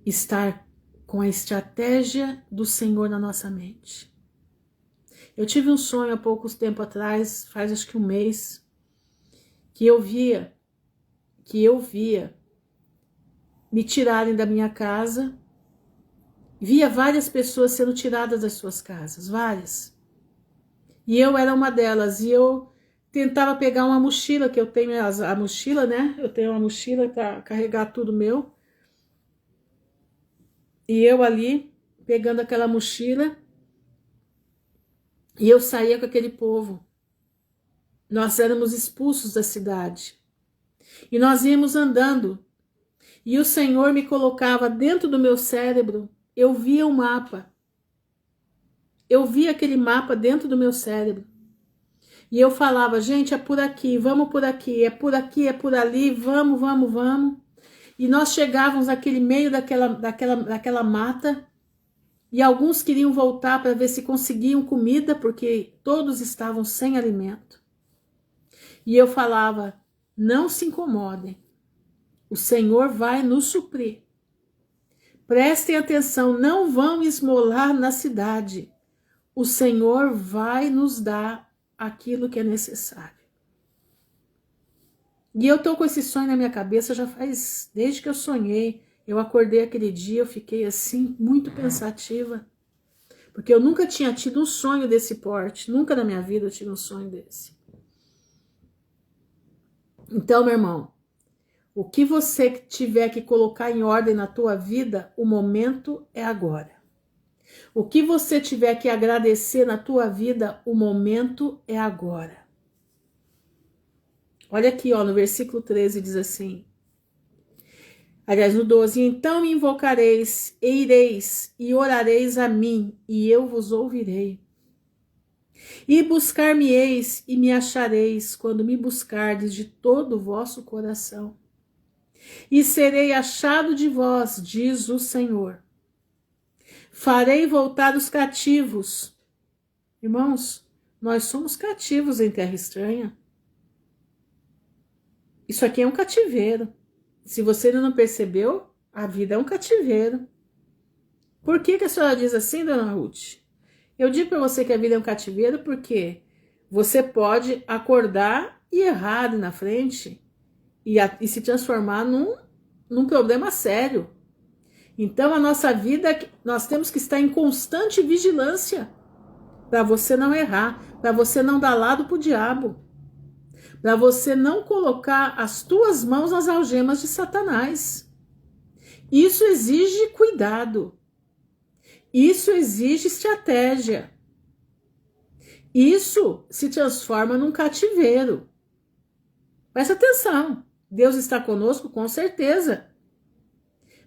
estar com a estratégia do Senhor na nossa mente. Eu tive um sonho há pouco tempo atrás, faz acho que um mês, que eu via me tirarem da minha casa. Via várias pessoas sendo tiradas das suas casas, várias. E eu era uma delas, e eu tentava pegar uma mochila, que eu tenho a mochila, né? Eu tenho uma mochila para carregar tudo meu. E eu ali, pegando aquela mochila, e eu saía com aquele povo. Nós éramos expulsos da cidade. E nós íamos andando. E o Senhor me colocava dentro do meu cérebro. Eu via o mapa. Eu via aquele mapa dentro do meu cérebro. E eu falava, gente, é por aqui, vamos por aqui, é por aqui, é por ali, vamos, vamos, vamos. E nós chegávamos naquele meio daquela mata, e alguns queriam voltar para ver se conseguiam comida, porque todos estavam sem alimento. E eu falava, não se incomodem, o Senhor vai nos suprir. Prestem atenção, não vão esmolar na cidade. O Senhor vai nos dar aquilo que é necessário. E eu tô com esse sonho na minha cabeça já faz, desde que eu sonhei. Eu acordei aquele dia, eu fiquei assim, muito pensativa. Porque eu nunca tinha tido um sonho desse porte. Nunca na minha vida eu tive um sonho desse. Então, meu irmão, o que você tiver que colocar em ordem na tua vida, o momento é agora. O que você tiver que agradecer na tua vida, o momento é agora. Olha aqui, ó, no versículo 13 diz assim. Aliás, no 12, então me invocareis, e ireis, e orareis a mim, e eu vos ouvirei. E buscar-me-eis, e me achareis, quando me buscardes de todo o vosso coração. E serei achado de vós, diz o Senhor. Farei voltar os cativos. Irmãos, nós somos cativos em terra estranha. Isso aqui é um cativeiro. Se você ainda não percebeu, a vida é um cativeiro. Por que a senhora diz assim, dona Ruth? Eu digo para você que a vida é um cativeiro porque você pode acordar e errar ali na frente e se transformar num problema sério. Então a nossa vida, nós temos que estar em constante vigilância para você não errar, para você não dar lado para o diabo, para você não colocar as tuas mãos nas algemas de Satanás. Isso exige cuidado. Isso exige estratégia. Isso se transforma num cativeiro. Presta atenção. Deus está conosco, com certeza.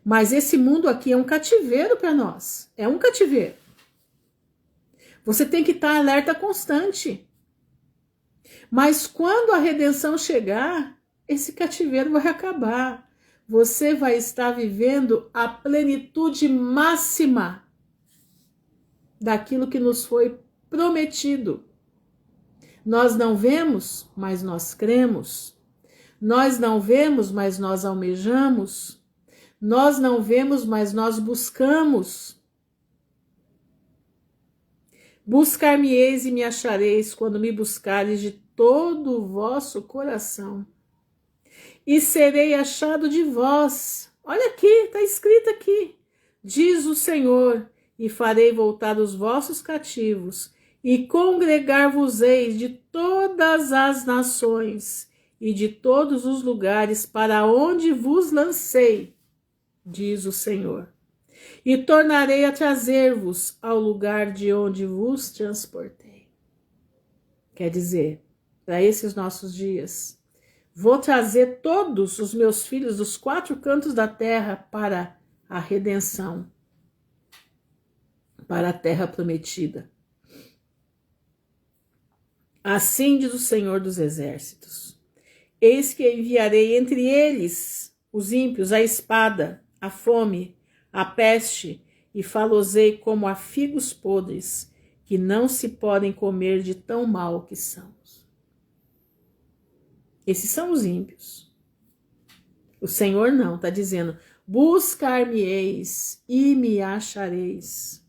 Mas esse mundo aqui é um cativeiro para nós. É um cativeiro. Você tem que estar alerta constante. Mas quando a redenção chegar, esse cativeiro vai acabar. Você vai estar vivendo a plenitude máxima daquilo que nos foi prometido. Nós não vemos, mas nós cremos. Nós não vemos, mas nós almejamos. Nós não vemos, mas nós buscamos. Buscar-me-eis e me achareis quando me buscareis de todo o vosso coração. E serei achado de vós. Olha aqui, está escrito aqui. Diz o Senhor, e farei voltar os vossos cativos, e congregar-vos-eis de todas as nações e de todos os lugares para onde vos lancei, diz o Senhor. E tornarei a trazer-vos ao lugar de onde vos transportei. Quer dizer, para esses nossos dias. Vou trazer todos os meus filhos dos 4 cantos da terra para a redenção, para a terra prometida. Assim diz o Senhor dos Exércitos: eis que enviarei entre eles, os ímpios, a espada, a fome, a peste, e falosei como a figos podres, que não se podem comer de tão mal que são. Esses são os ímpios. O Senhor não, está dizendo: buscar-me-eis e me achareis,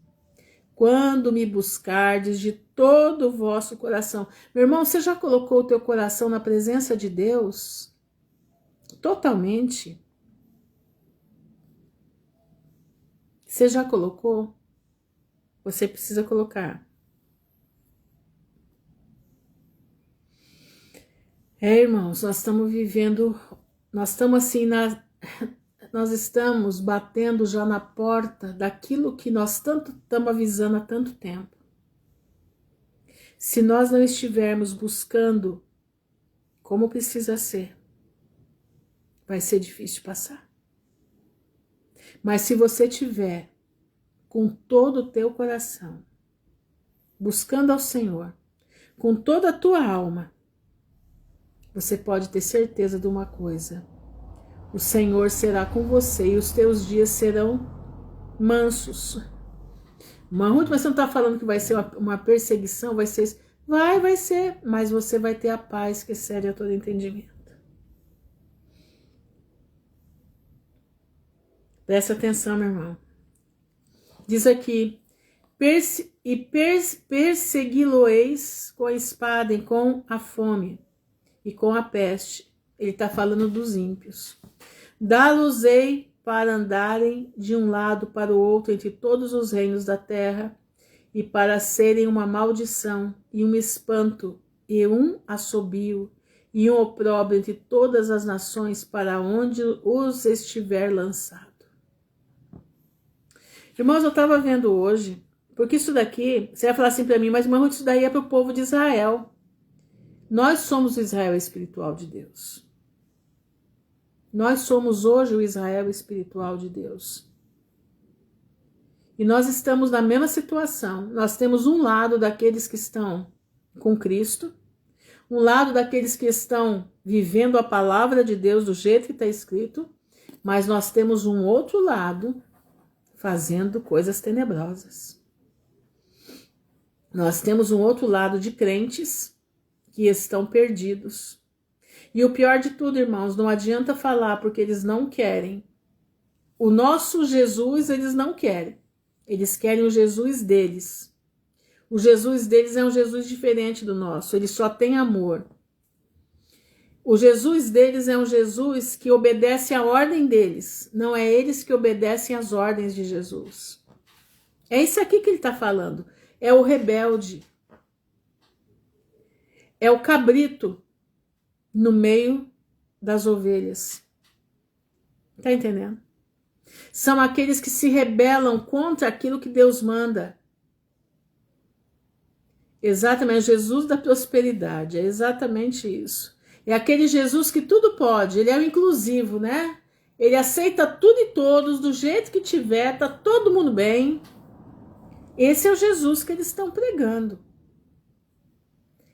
quando me buscardes de todo o vosso coração. Meu irmão, você já colocou o teu coração na presença de Deus? Totalmente. Você já colocou? Você precisa colocar. Irmãos, nós estamos vivendo, nós estamos assim, nós estamos batendo já na porta daquilo que nós tanto estamos avisando há tanto tempo. Se nós não estivermos buscando como precisa ser, vai ser difícil passar. Mas se você tiver com todo o teu coração, buscando ao Senhor, com toda a tua alma, você pode ter certeza de uma coisa: o Senhor será com você e os teus dias serão mansos. Ruth, mas você não está falando que vai ser uma perseguição? Vai ser, vai ser, mas você vai ter a paz que excede a todo entendimento. Presta atenção, meu irmão. Diz aqui: persegui-lo-eis com a espada e com a fome e com a peste. Ele está falando dos ímpios. Dá-los-ei para andarem de um lado para o outro entre todos os reinos da terra, e para serem uma maldição e um espanto e um assobio e um opróbrio entre todas as nações, para onde os estiver lançado. Irmãos, eu estava vendo hoje, porque isso daqui, você vai falar assim para mim: mas irmão, isso daí é para o povo de Israel. Nós somos o Israel espiritual de Deus. Nós somos hoje o Israel espiritual de Deus. E nós estamos na mesma situação. Nós temos um lado daqueles que estão com Cristo, um lado daqueles que estão vivendo a palavra de Deus do jeito que está escrito, mas nós temos um outro lado fazendo coisas tenebrosas. Nós temos um outro lado de crentes que estão perdidos. E o pior de tudo, irmãos, não adianta falar, porque eles não querem. O nosso Jesus, eles não querem. Eles querem o Jesus deles. O Jesus deles é um Jesus diferente do nosso. Ele só tem amor. O Jesus deles é um Jesus que obedece à ordem deles. Não é eles que obedecem às ordens de Jesus. É isso aqui que ele está falando. É o rebelde. É o cabrito no meio das ovelhas. Tá entendendo? São aqueles que se rebelam contra aquilo que Deus manda. Exatamente, Jesus da prosperidade, é exatamente isso. É aquele Jesus que tudo pode, ele é o inclusivo, né? Ele aceita tudo e todos, do jeito que tiver, tá todo mundo bem. Esse é o Jesus que eles estão pregando.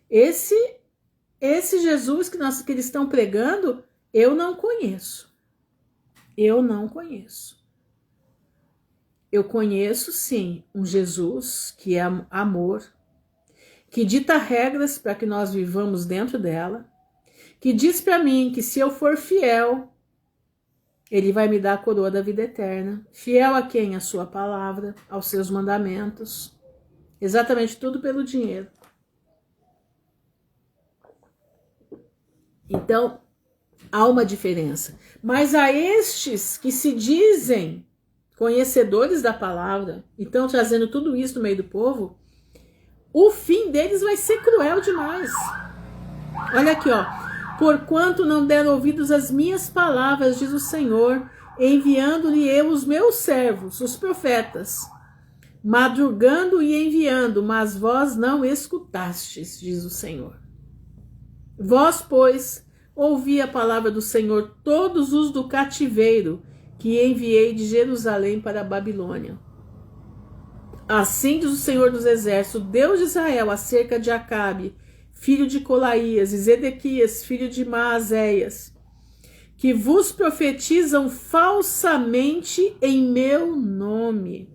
Esse Jesus que eles estão pregando, eu não conheço. Eu não conheço. Eu conheço, sim, um Jesus que é amor, que dita regras para que nós vivamos dentro dela, que diz para mim que se eu for fiel, ele vai me dar a coroa da vida eterna. Fiel a quem? A sua palavra, aos seus mandamentos. Exatamente tudo pelo dinheiro. Então, há uma diferença. Mas a estes que se dizem conhecedores da palavra, e estão trazendo tudo isso no meio do povo, o fim deles vai ser cruel demais. Olha aqui, ó. Porquanto não deram ouvidos às minhas palavras, diz o Senhor, enviando-lhe eu os meus servos, os profetas, madrugando e enviando, mas vós não escutastes, diz o Senhor. Vós, pois, ouvi a palavra do Senhor, todos os do cativeiro, que enviei de Jerusalém para a Babilônia. Assim diz o Senhor dos Exércitos, Deus de Israel, acerca de Acabe, filho de Colaías, e Zedequias, filho de Maazéias, que vos profetizam falsamente em meu nome.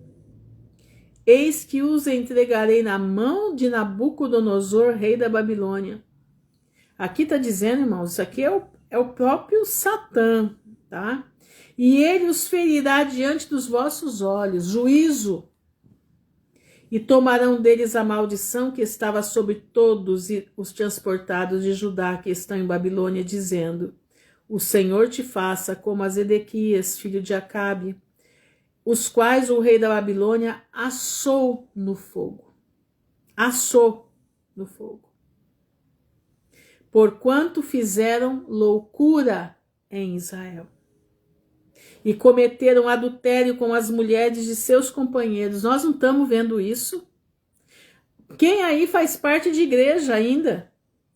Eis que os entregarei na mão de Nabucodonosor, rei da Babilônia. Aqui está dizendo, irmãos, isso aqui é o próprio Satã, tá? E ele os ferirá diante dos vossos olhos, juízo. E tomarão deles a maldição que estava sobre todos os transportados de Judá que estão em Babilônia, dizendo: o Senhor te faça como a Zedequias, filho de Acabe, os quais o rei da Babilônia assou no fogo. Assou no fogo. Porquanto fizeram loucura em Israel. E cometeram adultério com as mulheres de seus companheiros. Nós não estamos vendo isso? Quem aí faz parte de igreja ainda?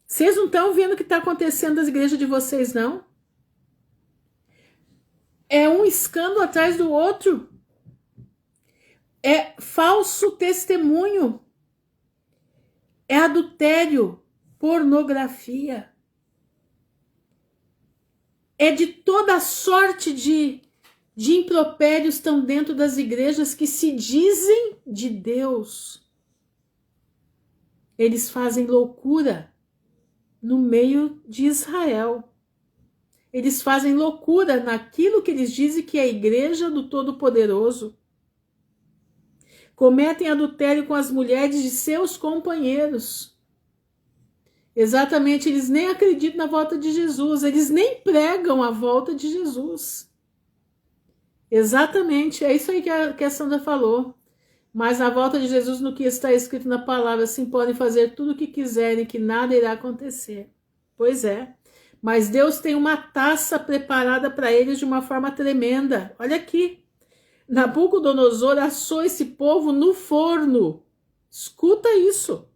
Vocês não estão vendo o que está acontecendo nas igrejas de vocês, não? É um escândalo atrás do outro. É falso testemunho. É adultério, pornografia. É de toda sorte de impropérios estão dentro das igrejas que se dizem de Deus. Eles fazem loucura no meio de Israel. Eles fazem loucura naquilo que eles dizem que é a igreja do Todo-Poderoso. Cometem adultério com as mulheres de seus companheiros. Exatamente, eles nem acreditam na volta de Jesus, eles nem pregam a volta de Jesus. Exatamente, é isso aí que a Sandra falou. Mas na volta de Jesus, no que está escrito na palavra, assim podem fazer tudo o que quiserem, que nada irá acontecer. Pois é, mas Deus tem uma taça preparada para eles de uma forma tremenda. Olha aqui, Nabucodonosor assou esse povo no forno. Escuta isso.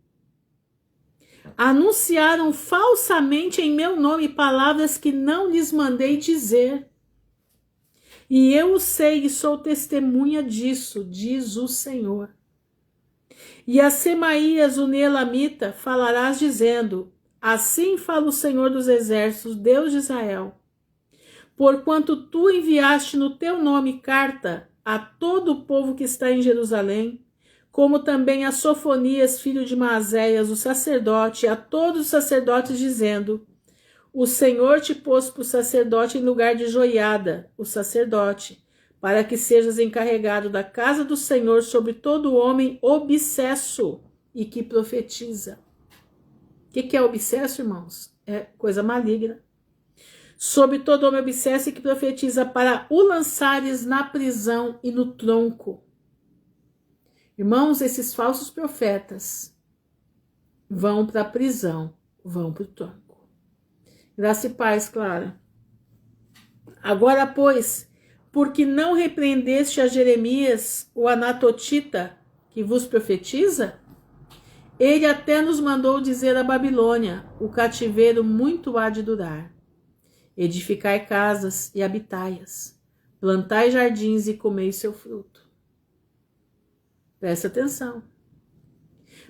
Anunciaram falsamente em meu nome palavras que não lhes mandei dizer. E eu o sei e sou testemunha disso, diz o Senhor. E a Semaías, o Neelamita, falarás dizendo: assim fala o Senhor dos Exércitos, Deus de Israel. Porquanto tu enviaste no teu nome carta a todo o povo que está em Jerusalém, como também a Sofonias, filho de Maazéias, o sacerdote, e a todos os sacerdotes, dizendo: o Senhor te pôs por sacerdote em lugar de Joiada, o sacerdote, para que sejas encarregado da casa do Senhor sobre todo homem obsesso e que profetiza. O que é obsesso, irmãos? É coisa maligna. Sobre todo homem obsesso e que profetiza, para o lançares na prisão e no tronco. Irmãos, esses falsos profetas vão para a prisão, vão para o tronco. Graça e paz, Clara. Agora, pois, porque não repreendeste a Jeremias, o anatotita, que vos profetiza? Ele até nos mandou dizer a Babilônia: o cativeiro muito há de durar. Edificai casas e habitai-as. Plantai jardins e comei seu fruto. Presta atenção.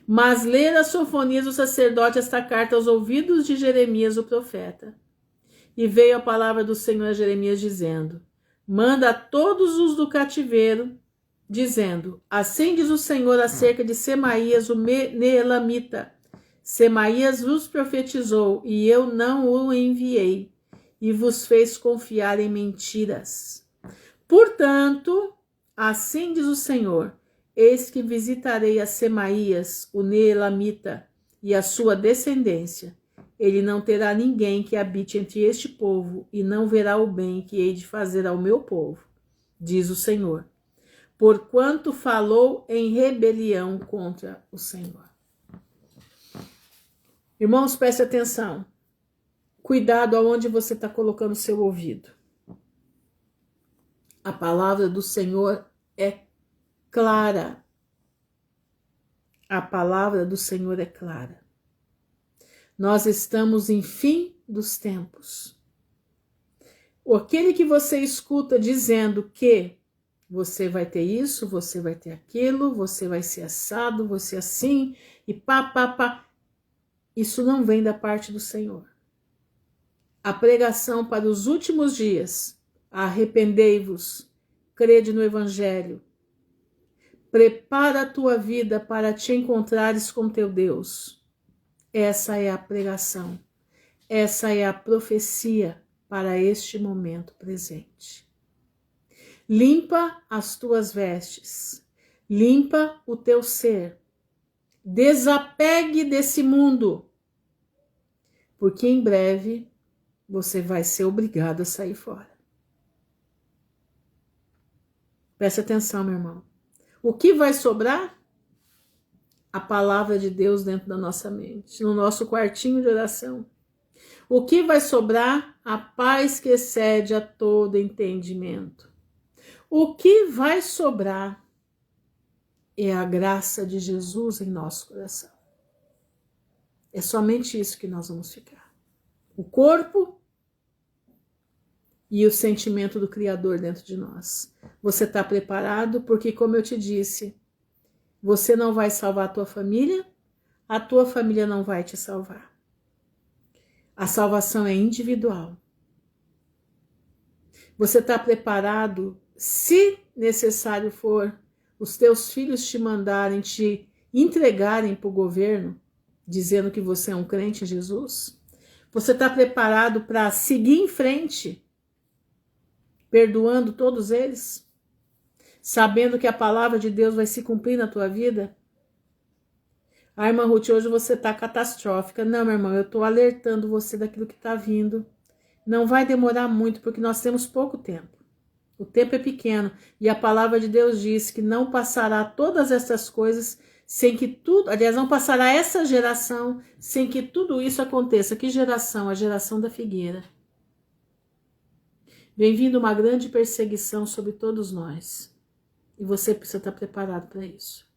Mas ler a Sofonias do sacerdote esta carta aos ouvidos de Jeremias o profeta. E veio a palavra do Senhor a Jeremias dizendo: manda a todos os do cativeiro, dizendo: assim diz o Senhor acerca de Semaías o Neelamita. Semaías vos profetizou, e eu não o enviei, e vos fez confiar em mentiras. Portanto, assim diz o Senhor: eis que visitarei a Semaías, o Neelamita, e a sua descendência. Ele não terá ninguém que habite entre este povo, e não verá o bem que hei de fazer ao meu povo, diz o Senhor, porquanto falou em rebelião contra o Senhor. Irmãos, preste atenção. Cuidado aonde você está colocando seu ouvido. A palavra do Senhor é clara. A palavra do Senhor é clara. Nós estamos em fim dos tempos. Aquele que você escuta dizendo que você vai ter isso, você vai ter aquilo, você vai ser assado, você assim, e pá. Isso não vem da parte do Senhor. A pregação para os últimos dias, arrependei-vos, crede no Evangelho, prepara a tua vida para te encontrares com teu Deus. Essa é a pregação, essa é a profecia para este momento presente. Limpa as tuas vestes, limpa o teu ser, desapegue desse mundo, porque em breve você vai ser obrigado a sair fora. Preste atenção, meu irmão. O que vai sobrar? A palavra de Deus dentro da nossa mente, no nosso quartinho de oração. O que vai sobrar? A paz que excede a todo entendimento. O que vai sobrar é a graça de Jesus em nosso coração. É somente isso que nós vamos ficar. O corpo e o sentimento do Criador dentro de nós. Você está preparado? Porque, como eu te disse, você não vai salvar a tua família não vai te salvar. A salvação é individual. Você está preparado? Se necessário for, os teus filhos te mandarem, te entregarem para o governo, dizendo que você é um crente em Jesus? Você está preparado para seguir em frente, perdoando todos eles, sabendo que a palavra de Deus vai se cumprir na tua vida? Ah, irmã Ruth, hoje você está catastrófica. Não, meu irmão, eu estou alertando você daquilo que está vindo. Não vai demorar muito, porque nós temos pouco tempo. O tempo é pequeno, e a palavra de Deus diz que não passará todas essas coisas sem que tudo, aliás, não passará essa geração sem que tudo isso aconteça. Que geração? A geração da figueira. Vem vindo uma grande perseguição sobre todos nós. E você precisa estar preparado para isso.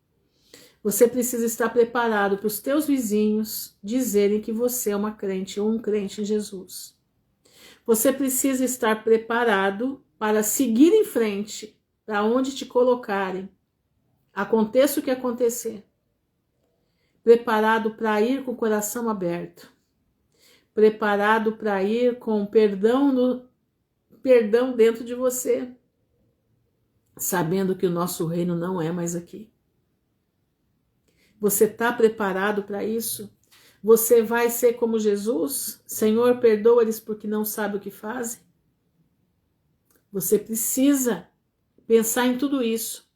Você precisa estar preparado para os teus vizinhos dizerem que você é uma crente ou um crente em Jesus. Você precisa estar preparado para seguir em frente, para onde te colocarem, aconteça o que acontecer. Preparado para ir com o coração aberto. Preparado para ir com perdão dentro de você, sabendo que o nosso reino não é mais aqui. Você está preparado para isso? Você vai ser como Jesus? Senhor, perdoa-lhes porque não sabem o que fazem? Você precisa pensar em tudo isso.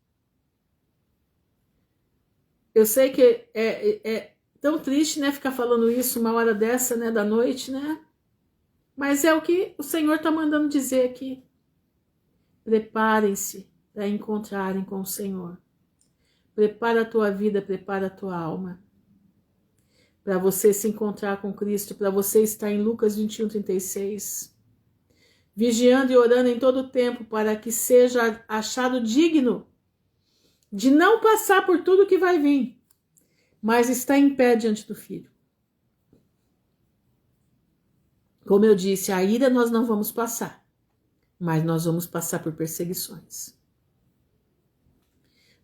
Eu sei que é tão triste, né, ficar falando isso uma hora dessa, né, da noite, né? Mas é o que o Senhor está mandando dizer aqui. Preparem-se para encontrarem com o Senhor. Prepara a tua vida, prepara a tua alma. Para você se encontrar com Cristo, para você estar em Lucas 21:36. Vigiando e orando em todo o tempo, para que seja achado digno de não passar por tudo que vai vir, mas estar em pé diante do Filho. Como eu disse, a ira nós não vamos passar, mas nós vamos passar por perseguições.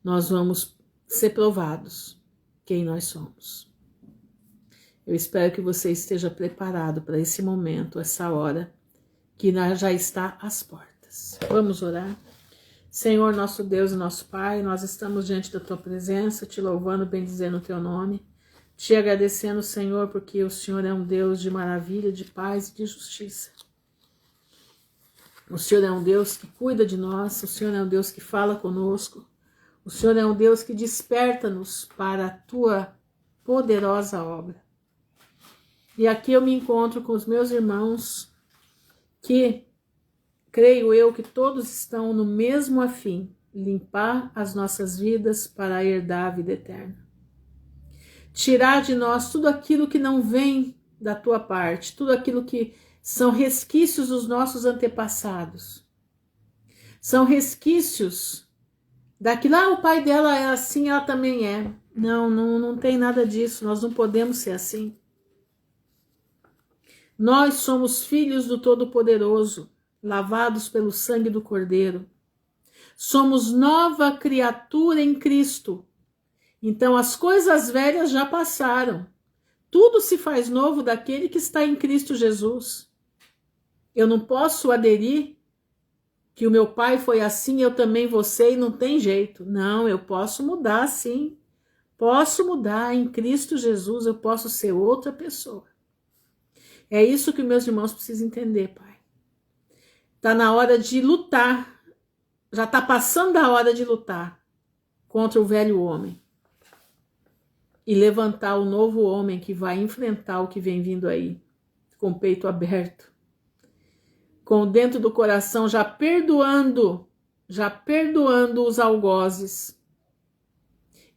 Nós vamos ser provados quem nós somos. Eu espero que você esteja preparado para esse momento, essa hora, que já está às portas. Vamos orar? Senhor, nosso Deus e nosso Pai, nós estamos diante da Tua presença, te louvando, bendizendo o Teu nome, te agradecendo, Senhor, porque o Senhor é um Deus de maravilha, de paz e de justiça. O Senhor é um Deus que cuida de nós, o Senhor é um Deus que fala conosco, o Senhor é um Deus que desperta-nos para a Tua poderosa obra. E aqui eu me encontro com os meus irmãos que, creio eu, que todos estão no mesmo afim, limpar as nossas vidas para herdar a vida eterna. Tirar de nós tudo aquilo que não vem da Tua parte, tudo aquilo que são resquícios dos nossos antepassados. São resquícios daquilo, o pai dela é assim, ela também é. Não tem nada disso, nós não podemos ser assim. Nós somos filhos do Todo-Poderoso, lavados pelo sangue do Cordeiro. Somos nova criatura em Cristo. Então as coisas velhas já passaram. Tudo se faz novo daquele que está em Cristo Jesus. Eu não posso aderir que o meu pai foi assim, eu também vou ser e não tem jeito. Não, eu posso mudar sim. Posso mudar em Cristo Jesus, eu posso ser outra pessoa. É isso que meus irmãos precisam entender, Pai. Está na hora de lutar. Já está passando a hora de lutar contra o velho homem. E levantar o novo homem que vai enfrentar o que vem vindo aí. Com o peito aberto. Com dentro do coração já perdoando os algozes.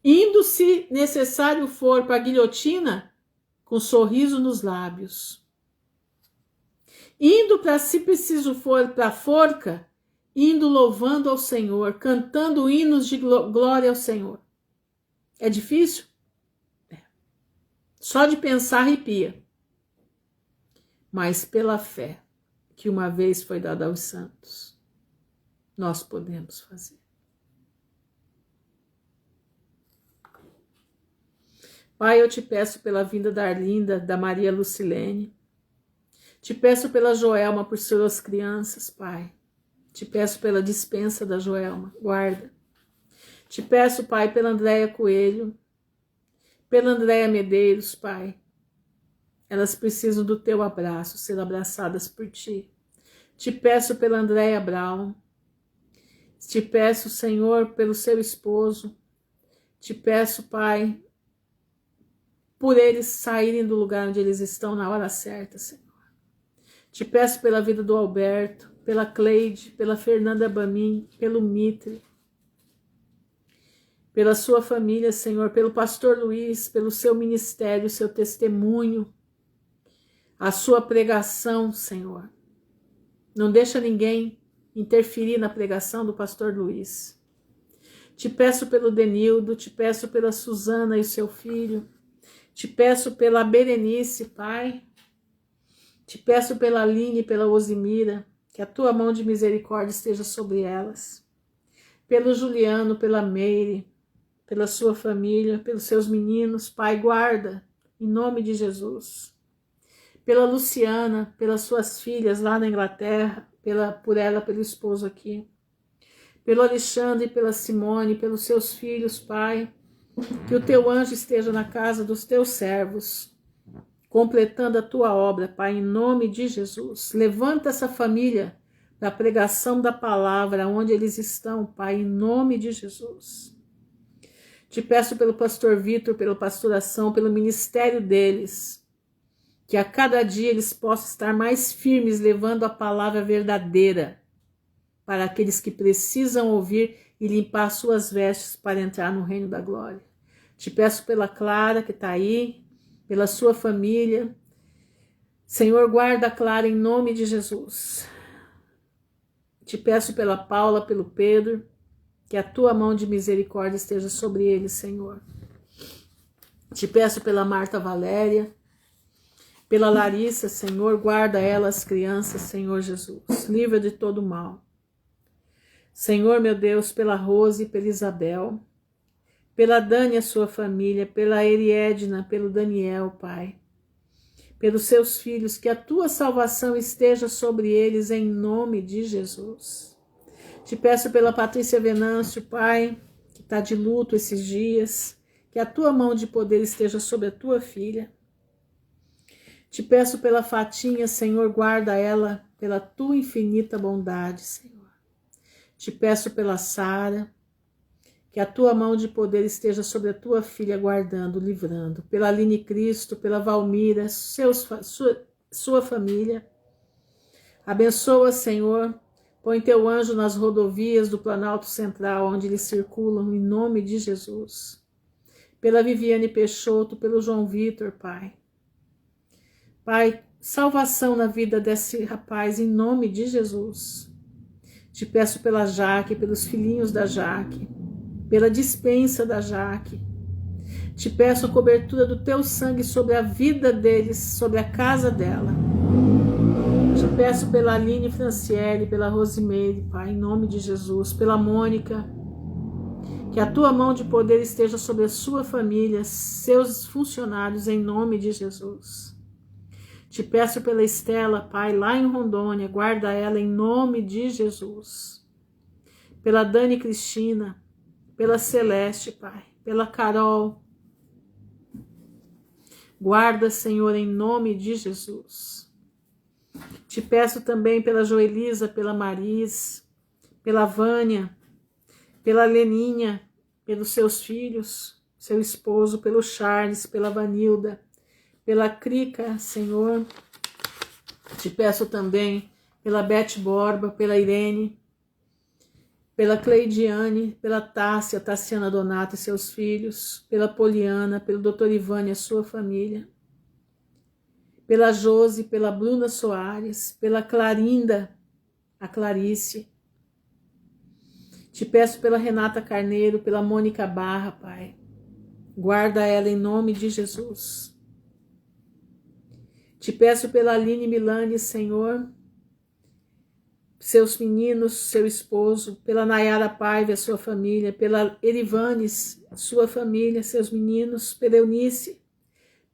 Indo, se necessário for, para a guilhotina, com sorriso nos lábios. Indo para, se preciso for, para a forca, indo louvando ao Senhor, cantando hinos de glória ao Senhor. É difícil? É. Só de pensar arrepia. Mas pela fé que uma vez foi dada aos santos, nós podemos fazer. Pai, eu te peço pela vinda da Arlinda, da Maria Lucilene. Te peço pela Joelma, por suas crianças, Pai. Te peço pela dispensa da Joelma, guarda. Te peço, Pai, pela Andréia Coelho, pela Andréia Medeiros, Pai. Elas precisam do teu abraço, ser abraçadas por ti. Te peço pela Andréia Brown. Te peço, Senhor, pelo seu esposo. Te peço, Pai, por eles saírem do lugar onde eles estão na hora certa, Senhor. Te peço pela vida do Alberto, pela Cleide, pela Fernanda Bamin, pelo Mitre, pela sua família, Senhor, pelo pastor Luiz, pelo seu ministério, seu testemunho, a sua pregação, Senhor. Não deixa ninguém interferir na pregação do pastor Luiz. Te peço pelo Denildo, te peço pela Suzana e seu filho, te peço pela Berenice, Pai. Te peço pela Aline e pela Osimira, que a tua mão de misericórdia esteja sobre elas. Pelo Juliano, pela Meire, pela sua família, pelos seus meninos, Pai, guarda, em nome de Jesus. Pela Luciana, pelas suas filhas lá na Inglaterra, por ela, pelo esposo aqui. Pelo Alexandre e pela Simone, pelos seus filhos, Pai. Que o teu anjo esteja na casa dos teus servos, completando a tua obra, Pai, em nome de Jesus. Levanta essa família da pregação da palavra, onde eles estão, Pai, em nome de Jesus. Te peço pelo pastor Vitor, pela pastoração, pelo ministério deles, que a cada dia eles possam estar mais firmes, levando a palavra verdadeira para aqueles que precisam ouvir e limpar suas vestes para entrar no reino da glória. Te peço pela Clara, que está aí, pela sua família. Senhor, guarda a Clara em nome de Jesus. Te peço pela Paula, pelo Pedro, que a tua mão de misericórdia esteja sobre eles, Senhor. Te peço pela Marta Valéria, pela Larissa, Senhor, guarda ela, as crianças, Senhor Jesus. Livra de todo mal. Senhor, meu Deus, pela Rose e pela Isabel, pela Dani e a sua família, pela Eriedna, pelo Daniel, Pai, pelos seus filhos, que a tua salvação esteja sobre eles em nome de Jesus. Te peço pela Patrícia Venâncio, Pai, que está de luto esses dias, que a tua mão de poder esteja sobre a tua filha. Te peço pela Fatinha, Senhor, guarda ela pela tua infinita bondade, Senhor. Te peço pela Sara, que a tua mão de poder esteja sobre a tua filha, guardando, livrando. Pela Aline Cristo, pela Valmira, sua família. Abençoa, Senhor. Põe teu anjo nas rodovias do Planalto Central, onde eles circulam, em nome de Jesus. Pela Viviane Peixoto, pelo João Vitor, Pai. Pai, salvação na vida desse rapaz, em nome de Jesus. Te peço pela Jaque, pelos filhinhos da Jaque, pela dispensa da Jaque. Te peço a cobertura do teu sangue sobre a vida deles, sobre a casa dela. peço pela Aline Franciele, pela Rosimeire, Pai, em nome de Jesus, pela Mônica, que a tua mão de poder esteja sobre a sua família, seus funcionários, em nome de Jesus. Te peço pela Estela, Pai, lá em Rondônia, guarda ela em nome de Jesus. Pela Dani Cristina, pela Celeste, Pai, pela Carol. Guarda, Senhor, em nome de Jesus. Te peço também pela Joelisa, pela Maris, pela Vânia, pela Leninha, pelos seus filhos, seu esposo, pelo Charles, pela Vanilda, pela Crica, Senhor. Te peço também pela Beth Borba, pela Irene, pela Cleidiane, pela Tássia, Tassiana Donato e seus filhos, pela Poliana, pelo Dr. Ivane e a sua família, pela Josi, pela Bruna Soares, pela Clarinda, a Clarice. Te peço pela Renata Carneiro, pela Mônica Barra, Pai. Guarda ela em nome de Jesus. Te peço pela Aline Milani, Senhor, seus meninos, seu esposo, pela Nayara Paiva, a sua família, pela Erivanes, sua família, seus meninos, pela Eunice,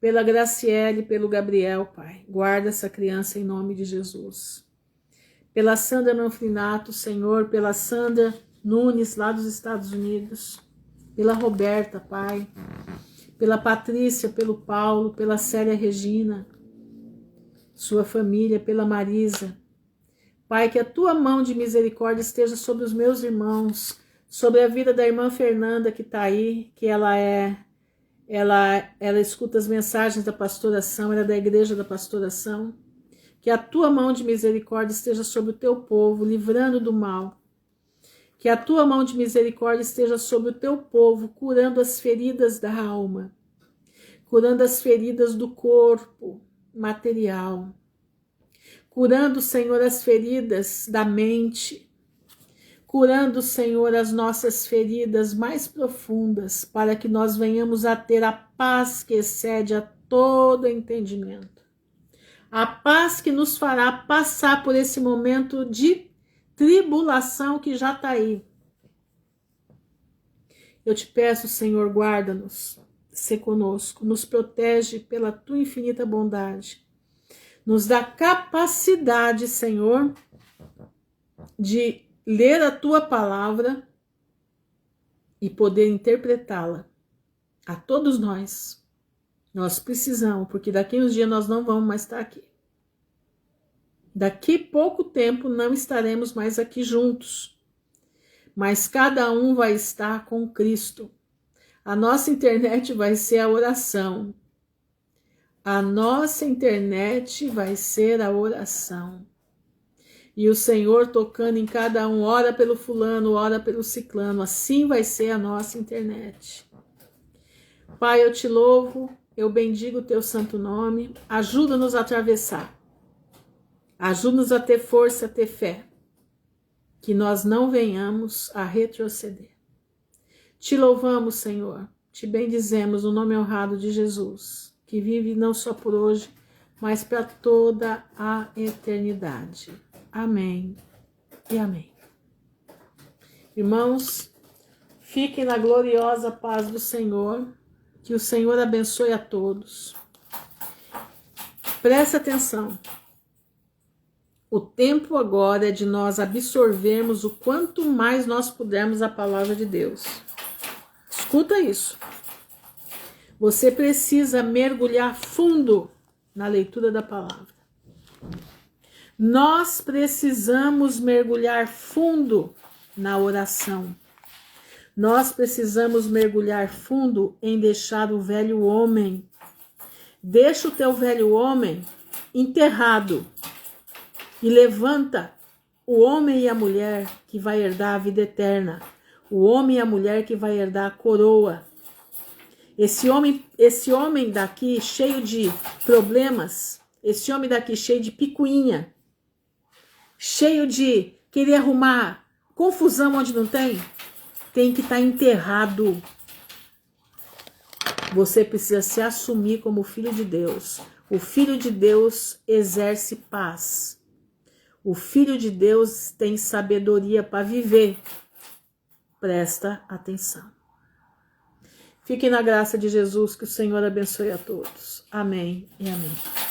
pela Graciele, pelo Gabriel, Pai. Guarda essa criança em nome de Jesus. Pela Sandra Manfrinato, Senhor, pela Sandra Nunes, lá dos Estados Unidos, pela Roberta, Pai, pela Patrícia, pelo Paulo, pela Célia Regina, sua família, pela Marisa. Pai, que a tua mão de misericórdia esteja sobre os meus irmãos, sobre a vida da irmã Fernanda que está aí, que ela escuta as mensagens da pastoração, ela é da igreja da pastoração. Que a tua mão de misericórdia esteja sobre o teu povo, livrando do mal. Que a tua mão de misericórdia esteja sobre o teu povo, curando as feridas da alma, curando as feridas do corpo material, curando, Senhor, as feridas da mente, curando, Senhor, as nossas feridas mais profundas, para que nós venhamos a ter a paz que excede a todo entendimento. A paz que nos fará passar por esse momento de tribulação que já está aí. Eu te peço, Senhor, guarda-nos, sê conosco, nos protege pela tua infinita bondade. Nos dá capacidade, Senhor, de ler a tua palavra e poder interpretá-la. A todos nós. Nós precisamos, porque daqui uns dias nós não vamos mais estar aqui. Daqui pouco tempo não estaremos mais aqui juntos. Mas cada um vai estar com Cristo. A nossa internet vai ser a oração. A nossa internet vai ser a oração. E o Senhor tocando em cada um, ora pelo fulano, ora pelo ciclano. Assim vai ser a nossa internet. Pai, eu te louvo, eu bendigo o teu santo nome. Ajuda-nos a atravessar. Ajuda-nos a ter força, a ter fé. Que nós não venhamos a retroceder. Te louvamos, Senhor. Te bendizemos no nome honrado de Jesus, que vive não só por hoje, mas para toda a eternidade. Amém e amém. Irmãos, fiquem na gloriosa paz do Senhor. Que o Senhor abençoe a todos. Presta atenção. O tempo agora é de nós absorvermos o quanto mais nós pudermos a palavra de Deus. Escuta isso. Você precisa mergulhar fundo na leitura da palavra. Nós precisamos mergulhar fundo na oração. Nós precisamos mergulhar fundo em deixar o velho homem. Deixa o teu velho homem enterrado e levanta o homem e a mulher que vai herdar a vida eterna. O homem e a mulher que vai herdar a coroa. Esse homem daqui cheio de problemas, esse homem daqui cheio de picuinha, cheio de querer arrumar confusão onde não tem que estar enterrado. Você precisa se assumir como filho de Deus. O filho de Deus exerce paz. O Filho de Deus tem sabedoria para viver. Presta atenção. Fiquem na graça de Jesus, que o Senhor abençoe a todos. Amém e amém.